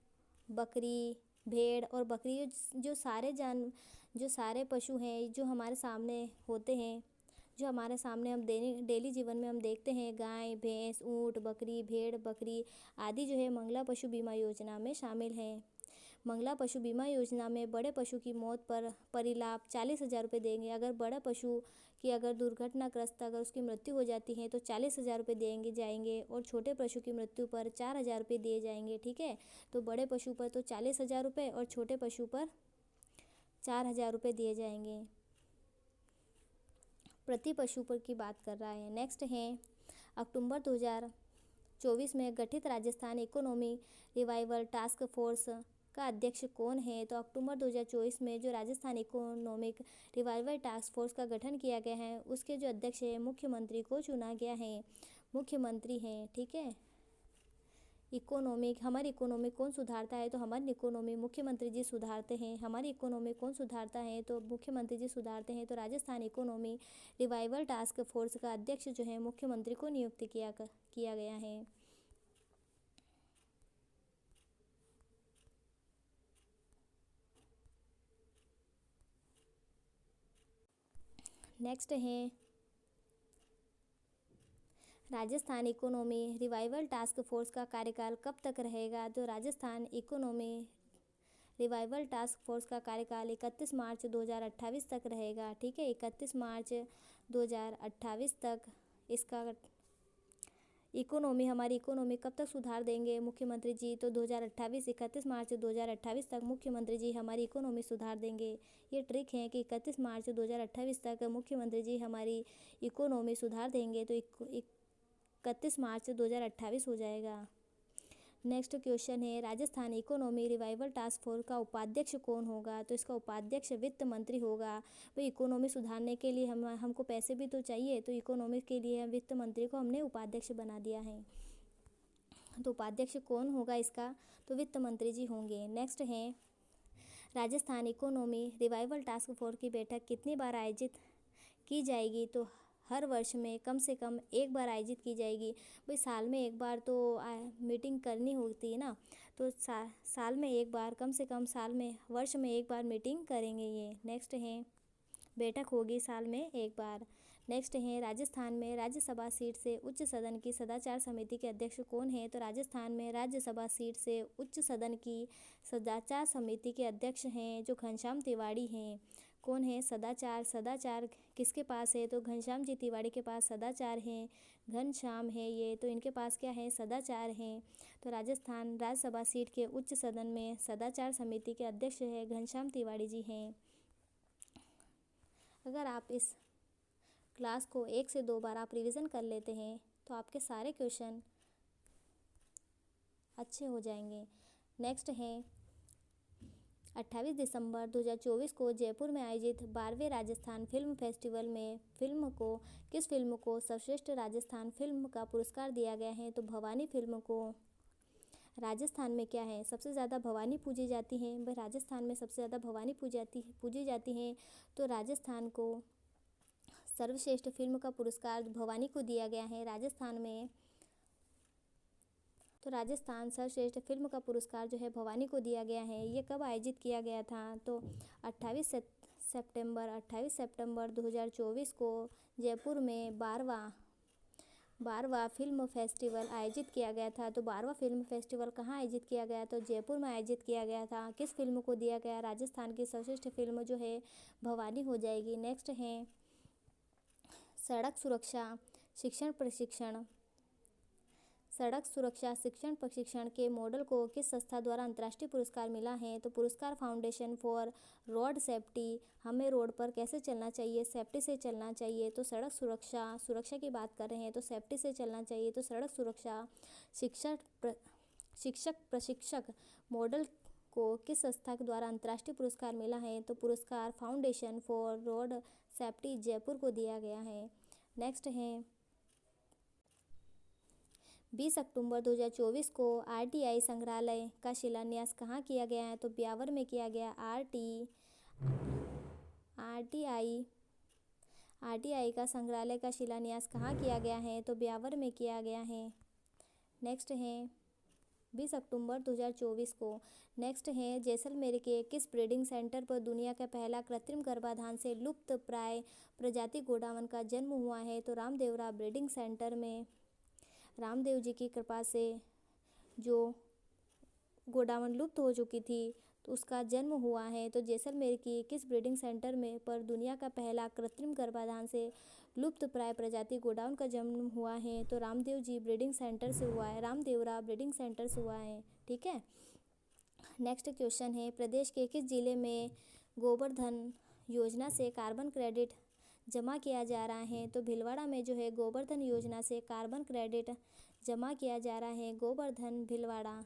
बकरी, भेड़ और बकरी जो सारे पशु हैं जो हमारे सामने होते हैं, जो हमारे सामने हम डेली जीवन में हम देखते हैं, गाय, भैंस, ऊँट, बकरी, भेड़, बकरी आदि जो है मंगला पशु बीमा योजना में शामिल हैं। मंगला पशु बीमा योजना में बड़े पशु की मौत पर परिलाभ 40,000 रुपये देंगे। अगर बड़ा पशु की अगर दुर्घटनाग्रस्त अगर उसकी मृत्यु हो जाती है तो 40,000 रुपये देंगे जाएंगे। और छोटे पशु की मृत्यु पर 4,000 रुपये दिए जाएंगे। ठीक है, तो बड़े पशु पर तो 40,000 रुपये और छोटे पशु पर 4,000 रुपये दिए जाएंगे। प्रति पशु पर की बात कर रहा है। नेक्स्ट है अक्टूबर 2024 में गठित Rajasthan economy revival task force का अध्यक्ष कौन है? तो अक्टूबर 2024 में जो Rajasthan economic revival task force का गठन किया गया है, उसके जो अध्यक्ष है मुख्यमंत्री को चुना गया है। मुख्यमंत्री हैं। ठीक है, हमारी इकोनॉमी कौन सुधारता है? तो हमारी इकोनॉमी मुख्यमंत्री जी सुधारते हैं। हमारी इकोनॉमी कौन सुधारता है? तो मुख्यमंत्री जी सुधारते हैं। तो Rajasthan economy revival task force का अध्यक्ष जो है मुख्यमंत्री को नियुक्त किया गया है। नेक्स्ट है Rajasthan economy revival task force का कार्यकाल कब तक रहेगा? तो Rajasthan economy revival task force का कार्यकाल 31 मार्च 2028 तक रहेगा। ठीक है, 31 मार्च 2028 तक इसका हमारी इकोनॉमी कब तक सुधार देंगे मुख्यमंत्री जी? तो 31 मार्च 2028 तक मुख्यमंत्री जी हमारी इकोनॉमी सुधार देंगे। ये ट्रिक है कि 31 मार्च 2028 तक मुख्यमंत्री जी हमारी इकोनॉमी सुधार देंगे। तो 31 मार्च 2028 हो जाएगा। नेक्स्ट क्वेश्चन है Rajasthan economy revival task force का उपाध्यक्ष कौन होगा? तो इसका उपाध्यक्ष वित्त मंत्री होगा। भाई इकोनॉमी सुधारने के लिए हमको पैसे भी तो चाहिए, तो इकोनॉमी के लिए वित्त मंत्री को हमने उपाध्यक्ष बना दिया है। तो उपाध्यक्ष कौन होगा इसका? तो वित्त मंत्री जी होंगे। नेक्स्ट है Rajasthan economy revival task force की बैठक कितनी बार आयोजित की जाएगी? तो हर वर्ष में कम से कम एक बार आयोजित की जाएगी। भाई साल में एक बार तो मीटिंग करनी होती है ना, तो साल में एक बार, कम से कम वर्ष में एक बार मीटिंग करेंगे ये। नेक्स्ट है बैठक होगी साल में एक बार। नेक्स्ट है राजस्थान में राज्यसभा सीट से उच्च सदन की सदाचार समिति के अध्यक्ष कौन है? तो राजस्थान में राज्यसभा सीट से उच्च सदन की सदाचार समिति के अध्यक्ष हैं जो घनश्याम तिवाड़ी हैं। कौन है? सदाचार किसके पास है? तो घनश्याम जी तिवाड़ी के पास सदाचार हैं। घनश्याम है ये, तो इनके पास क्या है? सदाचार हैं। तो राजस्थान राज्यसभा सीट के उच्च सदन में सदाचार समिति के अध्यक्ष है घनश्याम तिवाड़ी जी हैं। अगर आप इस क्लास को 1 से 2 बार आप रिवीजन कर लेते हैं तो आपके सारे क्वेश्चन अच्छे हो जाएंगे। नेक्स्ट है 28 दिसंबर 2024 को जयपुर में आयोजित 12वें राजस्थान फिल्म फेस्टिवल में किस फिल्म को सर्वश्रेष्ठ राजस्थान फिल्म का पुरस्कार दिया गया है? तो भवानी फिल्म को। राजस्थान में क्या है? सबसे ज़्यादा भवानी पूजी जाती हैं। भाई राजस्थान में सबसे ज़्यादा भवानी पूजी जाती हैं, तो राजस्थान को सर्वश्रेष्ठ फिल्म का पुरस्कार भवानी को दिया गया है राजस्थान में। तो राजस्थान सर्वश्रेष्ठ फिल्म का पुरस्कार जो है भवानी को दिया गया है। ये कब आयोजित किया गया था? तो 28 सितंबर 2024 को जयपुर में 12वां फिल्म फेस्टिवल आयोजित किया गया था। तो 12वां फिल्म फेस्टिवल कहाँ आयोजित किया गया? तो जयपुर में आयोजित किया गया था। किस फिल्म को दिया गया? राजस्थान की सर्वश्रेष्ठ फिल्म जो है भवानी हो जाएगी। नेक्स्ट है सड़क सुरक्षा शिक्षण प्रशिक्षण के मॉडल को किस संस्था द्वारा अंतर्राष्ट्रीय पुरस्कार मिला है? तो पुरस्कार फाउंडेशन फॉर रोड सेफ्टी। हमें रोड पर कैसे चलना चाहिए? सेफ्टी से चलना चाहिए। तो सड़क सुरक्षा की बात कर रहे हैं तो सेफ्टी से चलना चाहिए। तो सड़क सुरक्षा शिक्षक प्रशिक्षक मॉडल को किस संस्था के द्वारा अंतर्राष्ट्रीय पुरस्कार मिला है? तो पुरस्कार foundation for road safety Jaipur को दिया गया है। नेक्स्ट है 20 अक्टूबर 2024 को आरटीआई संग्रहालय का शिलान्यास कहाँ किया गया है? तो ब्यावर में किया गया। आरटीआई का संग्रहालय का शिलान्यास कहाँ किया गया है? तो ब्यावर में किया गया है। नेक्स्ट है 20 अक्टूबर 2024 को। नेक्स्ट है जैसलमेर के किस ब्रीडिंग सेंटर पर दुनिया का पहला कृत्रिम गर्भाधान से लुप्त प्राय प्रजाति गोडावन का जन्म हुआ है? तो रामदेवरा ब्रीडिंग सेंटर में रामदेव जी की कृपा से जो गोडावन लुप्त हो चुकी थी तो उसका जन्म हुआ है। तो जैसलमेर की किस ब्रीडिंग सेंटर में पर दुनिया का पहला कृत्रिम गर्भाधान से लुप्त प्राय प्रजाति गोडाउन का जन्म हुआ है? तो रामदेव जी ब्रीडिंग सेंटर से हुआ है। रामदेवरा ब्रीडिंग सेंटर से हुआ है। ठीक है। नेक्स्ट क्वेश्चन है प्रदेश के किस जिले में गोवर्धन योजना से कार्बन क्रेडिट जमा किया जा रहा है? तो भीलवाड़ा में जो है गोवर्धन योजना से कार्बन क्रेडिट जमा किया जा रहा है। गोवर्धन भीलवाड़ा।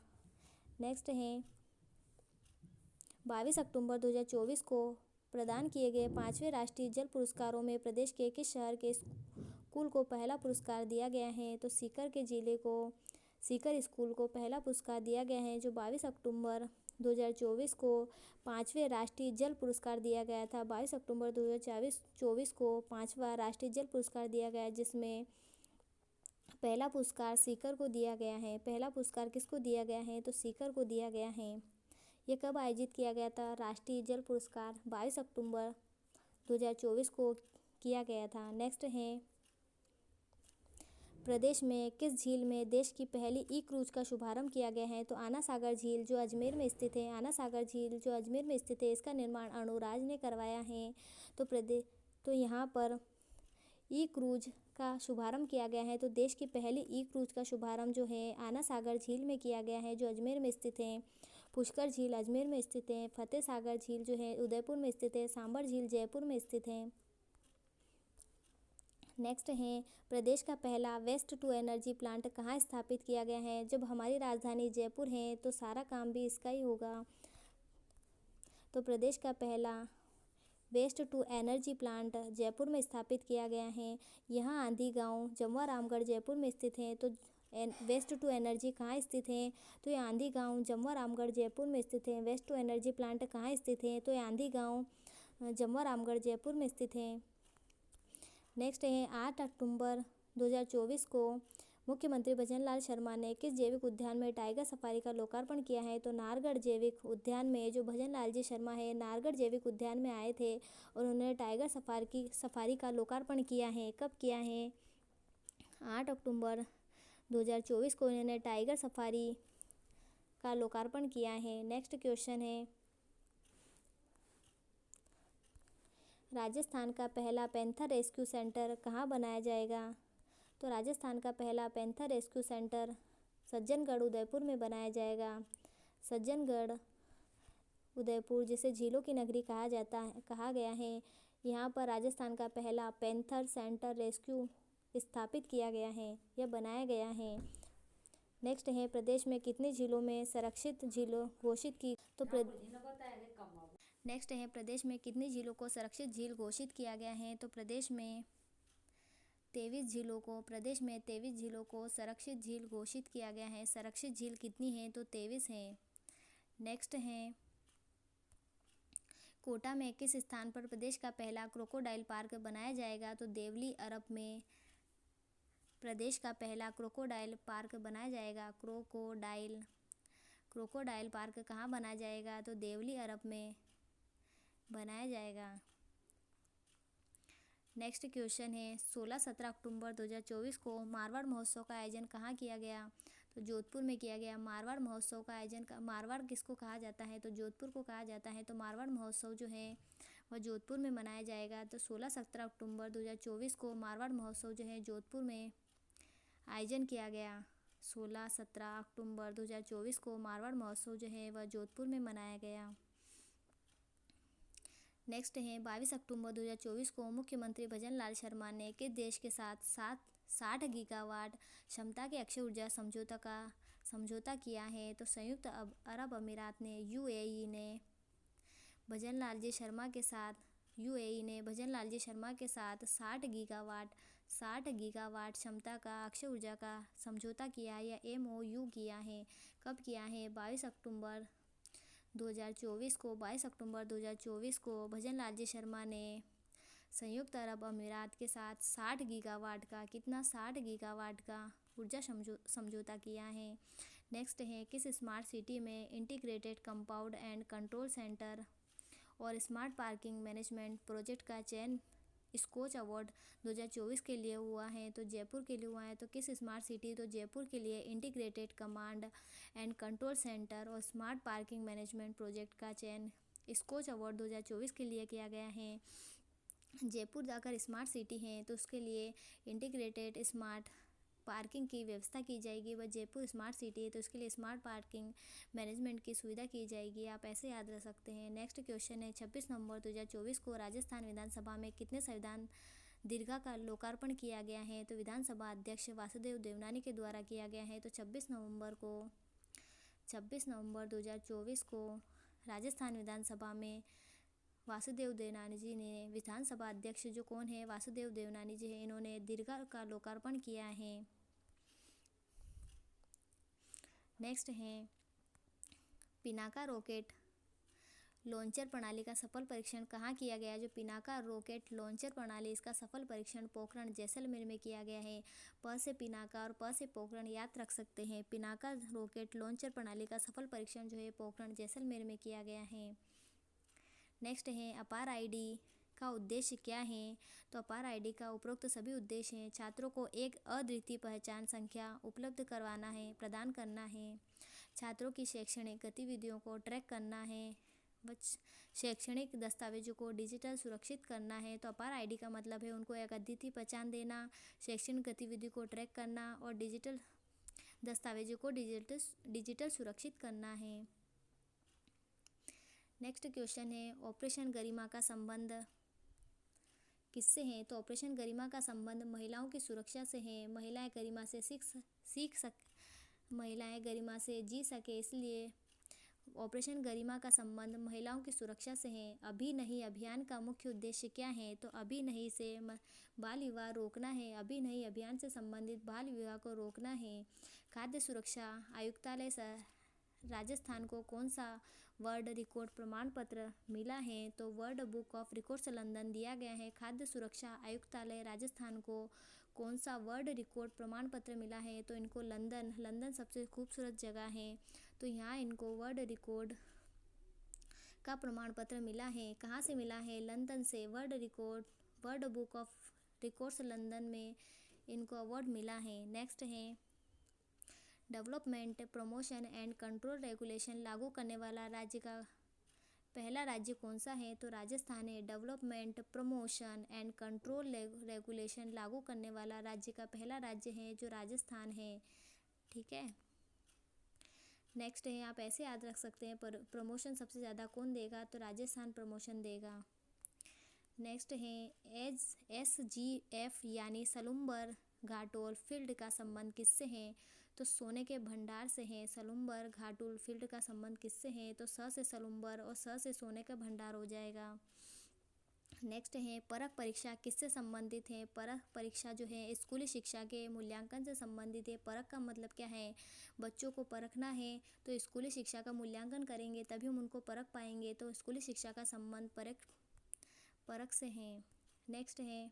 नेक्स्ट है 22 अक्टूबर 2024 को प्रदान किए गए 5वें राष्ट्रीय जल पुरस्कारों में प्रदेश के किस शहर के स्कूल को पहला पुरस्कार दिया गया है? तो सीकर स्कूल को पहला पुरस्कार दिया गया है जो 22 अक्टूबर 2024 को 5वें राष्ट्रीय जल पुरस्कार दिया गया था। 22 अक्टूबर 2024 को 5वां राष्ट्रीय जल पुरस्कार दिया गया जिसमें पहला पुरस्कार सीकर को दिया गया है। पहला पुरस्कार किसको दिया गया है? तो सीकर को दिया गया है। ये कब आयोजित किया गया था? राष्ट्रीय जल पुरस्कार 22 अक्टूबर 2024 को किया गया था। नेक्स्ट है प्रदेश में किस झील में देश की पहली ई क्रूज का शुभारंभ किया गया है? तो आना सागर झील जो अजमेर में स्थित है। आना सागर झील जो अजमेर में स्थित है इसका निर्माण अणुराज ने करवाया है। तो यहाँ पर ई क्रूज का शुभारंभ किया गया है। तो देश की पहली ई क्रूज का शुभारंभ जो है आना सागर झील में किया गया है जो अजमेर में स्थित है। पुष्कर झील अजमेर में स्थित है। फतेह सागर झील जो है उदयपुर में स्थित है। सांबर झील जयपुर में स्थित है। नेक्स्ट है प्रदेश का पहला वेस्ट टू एनर्जी प्लांट कहाँ स्थापित किया गया है? जब हमारी राजधानी जयपुर है तो सारा काम भी इसका ही होगा। तो प्रदेश का पहला waste to energy plant Jaipur में स्थापित किया गया है। यहाँ आंधी गांव जमवा रामगढ़ जयपुर में स्थित है। तो वेस्ट टू एनर्जी कहाँ स्थित है? तो ये आंधी गांव जमवा रामगढ़ जयपुर में स्थित है। वेस्ट टू एनर्जी प्लांट कहाँ स्थित है? तो ये आंधी गांव जमवा रामगढ़ जयपुर में स्थित है। नेक्स्ट है 8 अक्टूबर 2024 को मुख्यमंत्री भजनलाल शर्मा ने किस जैविक उद्यान में टाइगर सफारी का लोकार्पण किया है? तो नाहरगढ़ जैविक उद्यान में जो भजनलाल जी शर्मा है नाहरगढ़ जैविक उद्यान में आए थे और उन्होंने टाइगर सफारी का लोकार्पण किया है। कब किया है? 8 अक्टूबर 2024 को इन्होंने टाइगर सफारी का लोकार्पण किया है। नेक्स्ट क्वेश्चन है, राजस्थान का पहला पैंथर रेस्क्यू सेंटर कहाँ बनाया जाएगा? तो राजस्थान का पहला panther rescue centre Sajjangarh Udaipur में बनाया जाएगा। सज्जनगढ़ उदयपुर, जिसे झीलों की नगरी कहा गया है, यहाँ पर राजस्थान का पहला पैंथर सेंटर रेस्क्यू स्थापित किया गया है या बनाया गया है। नेक्स्ट है, प्रदेश में कितनी झीलों में संरक्षित झीलों घोषित की? तो नेक्स्ट है, प्रदेश में कितनी झीलों को संरक्षित झील घोषित किया गया है? तो प्रदेश में 23 झीलों को संरक्षित झील घोषित किया गया है। संरक्षित झील कितनी है? तो 23 है। नेक्स्ट है, कोटा में किस स्थान पर प्रदेश का पहला क्रोकोडाइल पार्क बनाया जाएगा? तो देवली अरब में प्रदेश का पहला क्रोकोडाइल पार्क बनाया जाएगा। क्रोकोडाइल पार्क कहाँ बनाया जाएगा? तो देवली अरब में बनाया जाएगा। नेक्स्ट क्वेश्चन है, 16-17 अक्टूबर 2024 को मारवाड़ महोत्सव का आयोजन कहाँ किया गया? तो जोधपुर में किया गया। मारवाड़ महोत्सव का आयोजन मारवाड़ किसको कहा जाता है? तो जोधपुर को कहा जाता है। तो मारवाड़ महोत्सव जो है वह जोधपुर में मनाया जाएगा। तो 16-17 अक्टूबर 2024 को मारवाड़ महोत्सव जो है जोधपुर में आयोजन किया गया। 16-17 अक्टूबर 2024 को मारवाड़ महोत्सव जो है वह जोधपुर में मनाया गया। नेक्स्ट है, 22 अक्टूबर 2024 को मुख्यमंत्री भजनलाल शर्मा ने किस देश के साथ 60 गीगावाट क्षमता के अक्षय ऊर्जा समझौता किया है? तो संयुक्त अरब अमीरात ने यूएई ने भजनलाल जी शर्मा के साथ 60 गीगावाट क्षमता का अक्षय ऊर्जा का समझौता किया या MOU किया है। कब किया है? 22 अक्टूबर 2024 को भजनलाल जी शर्मा ने संयुक्त अरब अमीरात के साथ 60 गीगावाट का ऊर्जा समझौता किया है। नेक्स्ट है, किस स्मार्ट सिटी में integrated compound and control centre और स्मार्ट पार्किंग मैनेजमेंट प्रोजेक्ट का चयन स्कोच अवार्ड 2024 के लिए हुआ है? तो जयपुर के लिए हुआ है। तो किस स्मार्ट सिटी? तो जयपुर के लिए integrated command and control centre और स्मार्ट पार्किंग मैनेजमेंट प्रोजेक्ट का चयन स्कोच अवार्ड 2024 के लिए किया गया है। जयपुर अगर स्मार्ट सिटी है तो उसके लिए इंटीग्रेटेड स्मार्ट पार्किंग की व्यवस्था की जाएगी। वह जयपुर स्मार्ट सिटी है तो उसके लिए स्मार्ट पार्किंग मैनेजमेंट की सुविधा की जाएगी। आप ऐसे याद रख सकते हैं। नेक्स्ट क्वेश्चन है, 26 नवंबर 2024 को राजस्थान विधानसभा में कितने संविधान दीर्घा का लोकार्पण किया गया है? तो विधानसभा अध्यक्ष वासुदेव देवनानी के द्वारा किया गया है। तो 26 नवंबर 2024 को राजस्थान विधानसभा में वासुदेव देवनानी जी ने, विधानसभा अध्यक्ष जो कौन है? वासुदेव देवनानी जी है, इन्होंने दीर्घा का लोकार्पण किया है। नेक्स्ट है, पिनाका रॉकेट लॉन्चर प्रणाली का सफल परीक्षण कहाँ किया गया? जो पिनाका रॉकेट लॉन्चर प्रणाली, इसका सफल परीक्षण पोखरण जैसलमेर में किया गया है। प से पिनाका और प से पोखरण याद रख सकते हैं। पिनाका रॉकेट लॉन्चर प्रणाली का सफल परीक्षण जो है पोखरण जैसलमेर में किया गया है। नेक्स्ट है, अपार आईडी का उद्देश्य क्या है? तो अपार आईडी का उपरोक्त सभी उद्देश्य हैं। छात्रों को एक अद्वितीय पहचान संख्या उपलब्ध करवाना है, प्रदान करना है, छात्रों की शैक्षणिक गतिविधियों को ट्रैक करना है, शैक्षणिक दस्तावेजों को डिजिटल सुरक्षित करना है। तो अपार आईडी का मतलब है उनको एक अद्वितीय पहचान देना, शैक्षणिक गतिविधि को ट्रैक करना और डिजिटल दस्तावेजों को डिजिटल सुरक्षित करना है। नेक्स्ट क्वेश्चन है, ऑपरेशन गरिमा का संबंध किससे है? तो ऑपरेशन गरिमा का संबंध महिलाओं की सुरक्षा से है। महिलाएं गरिमा से जी सके, इसलिए ऑपरेशन गरिमा का संबंध महिलाओं की सुरक्षा से है। अभी नहीं अभियान का मुख्य उद्देश्य क्या है? तो अभी नहीं से बाल विवाह रोकना है। अभी नहीं अभियान से संबंधित बाल विवाह को रोकना है। खाद्य सुरक्षा आयुक्तालय राजस्थान को कौन सा वर्ल्ड रिकॉर्ड प्रमाण पत्र मिला है? तो world book of records London दिया गया है। खाद्य सुरक्षा आयुक्तालय राजस्थान को कौन सा वर्ल्ड रिकॉर्ड प्रमाण पत्र मिला है? तो इनको लंदन सबसे खूबसूरत जगह है, तो यहाँ इनको वर्ल्ड रिकॉर्ड का प्रमाण पत्र मिला है। कहाँ से मिला है? लंदन से। World book of records London में इनको अवार्ड मिला है। नेक्स्ट है development promotion and control regulation लागू करने वाला राज्य का पहला राज्य कौन सा है? तो राजस्थान है। Development promotion and control regulation लागू करने वाला राज्य का पहला राज्य है जो राजस्थान है। ठीक है। नेक्स्ट है, आप ऐसे याद रख सकते हैं, प्रमोशन सबसे ज़्यादा कौन देगा? तो राजस्थान प्रमोशन देगा। नेक्स्ट है SGF यानी सलुम्बर घाटोल फील्ड का संबंध किससे है? तो सोने के भंडार से है। सलुम्बर घाटोल फील्ड का संबंध किससे है? तो स से सलुम्बर और स से सोने का भंडार हो जाएगा। नेक्स्ट है परख परीक्षा किससे संबंधित है? परख परीक्षा जो है स्कूली शिक्षा के मूल्यांकन से संबंधित है। परख का मतलब क्या है? बच्चों को परखना है तो स्कूली शिक्षा का मूल्यांकन करेंगे तभी हम उनको परख पाएंगे, तो स्कूली शिक्षा का संबंध परख से है। नेक्स्ट है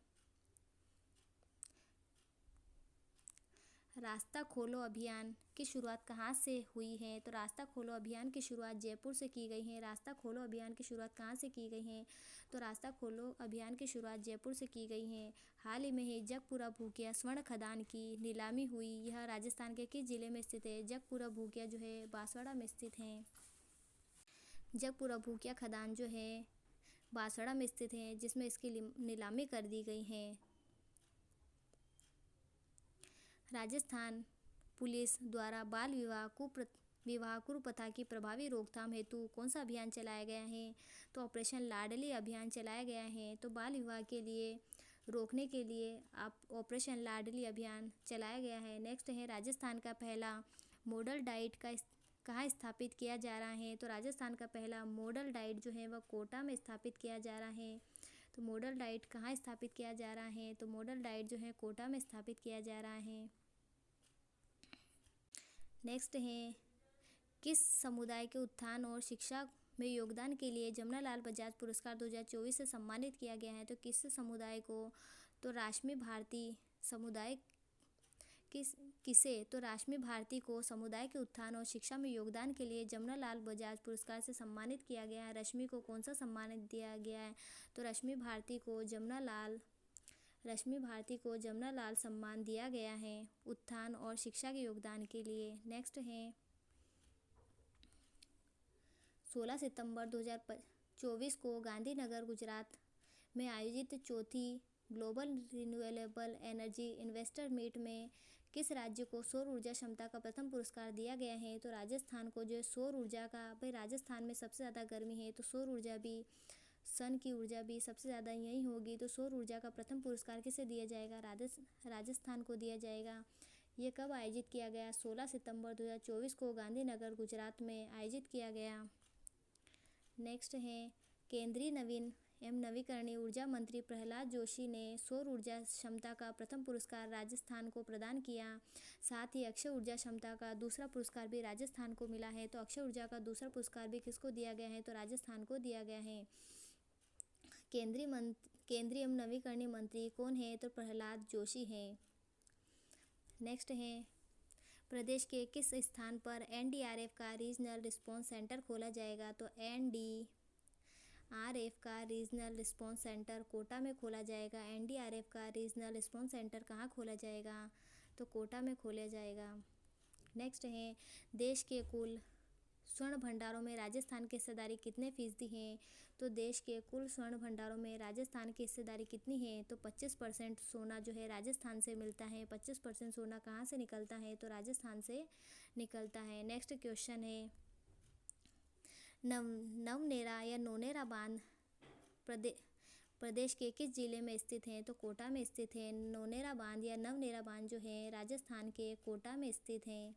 रास्ता खोलो अभियान की शुरुआत कहाँ से हुई है? तो रास्ता खोलो अभियान की शुरुआत जयपुर से की गई है। रास्ता खोलो अभियान की शुरुआत कहाँ से की गई है? तो रास्ता खोलो अभियान की शुरुआत जयपुर से की गई है। हाल ही में ही जगपुरा भूकिया स्वर्ण खदान की नीलामी हुई। यह राजस्थान के किस जिले में स्थित है? जगपुरा भूकिया जो है बांसवाड़ा में स्थित है। जगपुरा भूकिया खदान जो है बांसवाड़ा में स्थित है, जिसमें इसकी नीलामी कर दी गई है। राजस्थान पुलिस द्वारा बाल विवाह कुप्रथा की प्रभावी रोकथाम हेतु कौन सा अभियान चलाया गया है? तो ऑपरेशन लाडली अभियान चलाया गया है। तो बाल विवाह के लिए रोकने के लिए आप ऑपरेशन लाडली अभियान चलाया गया है। नेक्स्ट है राजस्थान का पहला मॉडल डाइट कहाँ स्थापित किया जा रहा है? तो राजस्थान का पहला मॉडल डाइट जो है वह कोटा में स्थापित किया जा रहा है। तो मॉडल डाइट कहाँ स्थापित किया जा रहा है? तो मॉडल डाइट जो है कोटा में स्थापित किया जा रहा है। नेक्स्ट है किस समुदाय के उत्थान और शिक्षा में योगदान के लिए जमनालाल बजाज पुरस्कार 2024 से सम्मानित किया गया है? तो किस समुदाय को? तो राष्ट्रीय भारती समुदाय किसे? तो राष्ट्रीय भारती को समुदाय के उत्थान और शिक्षा में योगदान के लिए जमनालाल बजाज पुरस्कार से सम्मानित किया गया है। रश्मि को कौन सा सम्मानित दिया गया है? तो रश्मि भारती को जमनालाल सम्मान दिया गया है उत्थान और शिक्षा के योगदान के लिए। नेक्स्ट है 16 सितंबर 2024 को गांधीनगर गुजरात में आयोजित चौथी global renewable energy investor meet में किस राज्य को सौर ऊर्जा क्षमता का प्रथम पुरस्कार दिया गया है? तो राजस्थान को जो सौर ऊर्जा का, भाई राजस्थान में सबसे ज़्यादा गर्मी है तो सौर ऊर्जा भी, सन की ऊर्जा भी सबसे ज़्यादा यही होगी, तो सौर ऊर्जा का प्रथम पुरस्कार किसे दिया जाएगा? राजस्थान को दिया जाएगा। ये कब आयोजित किया गया? 16 सितंबर 2024 को गांधीनगर गुजरात में आयोजित किया गया। नेक्स्ट है केंद्रीय नवीन एवं नवीकरणीय ऊर्जा मंत्री प्रहलाद जोशी ने सौर ऊर्जा क्षमता का प्रथम पुरस्कार राजस्थान को प्रदान किया। साथ ही अक्षय ऊर्जा क्षमता का दूसरा पुरस्कार भी राजस्थान को मिला है। तो अक्षय ऊर्जा का दूसरा पुरस्कार भी किसको दिया गया है? तो राजस्थान को दिया गया है। केंद्रीय एवं नवीकरणीय मंत्री कौन है? तो प्रहलाद जोशी है। नेक्स्ट है प्रदेश के किस स्थान पर NDRF का रीजनल रिस्पॉन्स सेंटर खोला जाएगा? तो NDRF का रीजनल रिस्पॉन्स सेंटर कोटा में खोला जाएगा। NDRF का रीजनल रिस्पॉन्स सेंटर कहाँ खोला जाएगा? तो कोटा में खोला जाएगा। नेक्स्ट है देश के कुल स्वर्ण भंडारों में राजस्थान की हिस्सेदारी कितने फीसदी है? तो देश के कुल स्वर्ण भंडारों में राजस्थान की हिस्सेदारी कितनी है? तो 25% सोना जो है राजस्थान से मिलता है। 25% सोना कहाँ से निकलता है? तो राजस्थान से निकलता है। नेक्स्ट क्वेश्चन है नवनेरा या नौनेरा बांध प्रदेश के किस जिले में स्थित है? तो कोटा में स्थित है। नौनेरा बांध या नवनेरा बांध जो है राजस्थान के कोटा में स्थित है।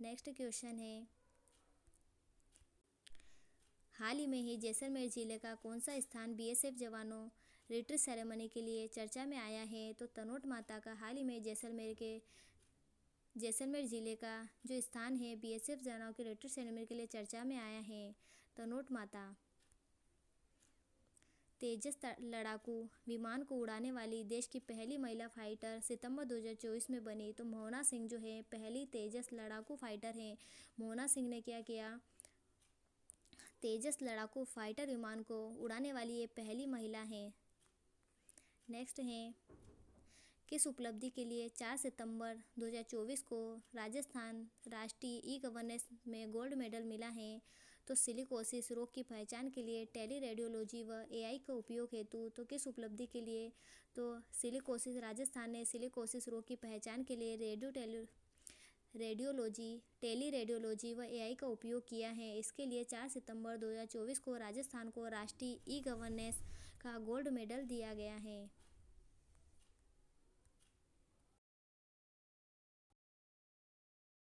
नेक्स्ट क्वेश्चन है हाल ही में ही जैसलमेर जिले का कौन सा स्थान BSF जवानों रिट्रीट सेरेमनी के लिए चर्चा में आया है? तो तनोट माता का हाल ही में जैसलमेर जिले का जो स्थान है BSF जवानों के रिट्रीट सेरेमनी के लिए चर्चा में आया है, तनोट माता। तेजस लड़ाकू विमान को उड़ाने वाली देश की पहली महिला फाइटर सितंबर 2024 में बनी। तो मोहना सिंह जो है पहली तेजस लड़ाकू फाइटर हैं। मोहना सिंह ने क्या किया, तेजस लड़ाकू फाइटर विमान को उड़ाने वाली ये पहली महिला हैं। नेक्स्ट है, किस उपलब्धि के लिए 4 सितंबर 2024 को राजस्थान राष्ट्रीय ई गवर्नेंस में गोल्ड मेडल मिला है। तो सिलिकोसिस रोग की पहचान के लिए टेली रेडियोलॉजी व एआई का उपयोग हेतु। तो किस उपलब्धि के लिए, तो सिलिकोसिस, राजस्थान ने सिलिकोसिस रोग की पहचान के लिए रेडियोलॉजी, टेली रेडियोलॉजी व एआई का उपयोग किया है। इसके लिए 4 सितंबर 2024 को राजस्थान को राष्ट्रीय ई गवर्नेंस का गोल्ड मेडल दिया गया है।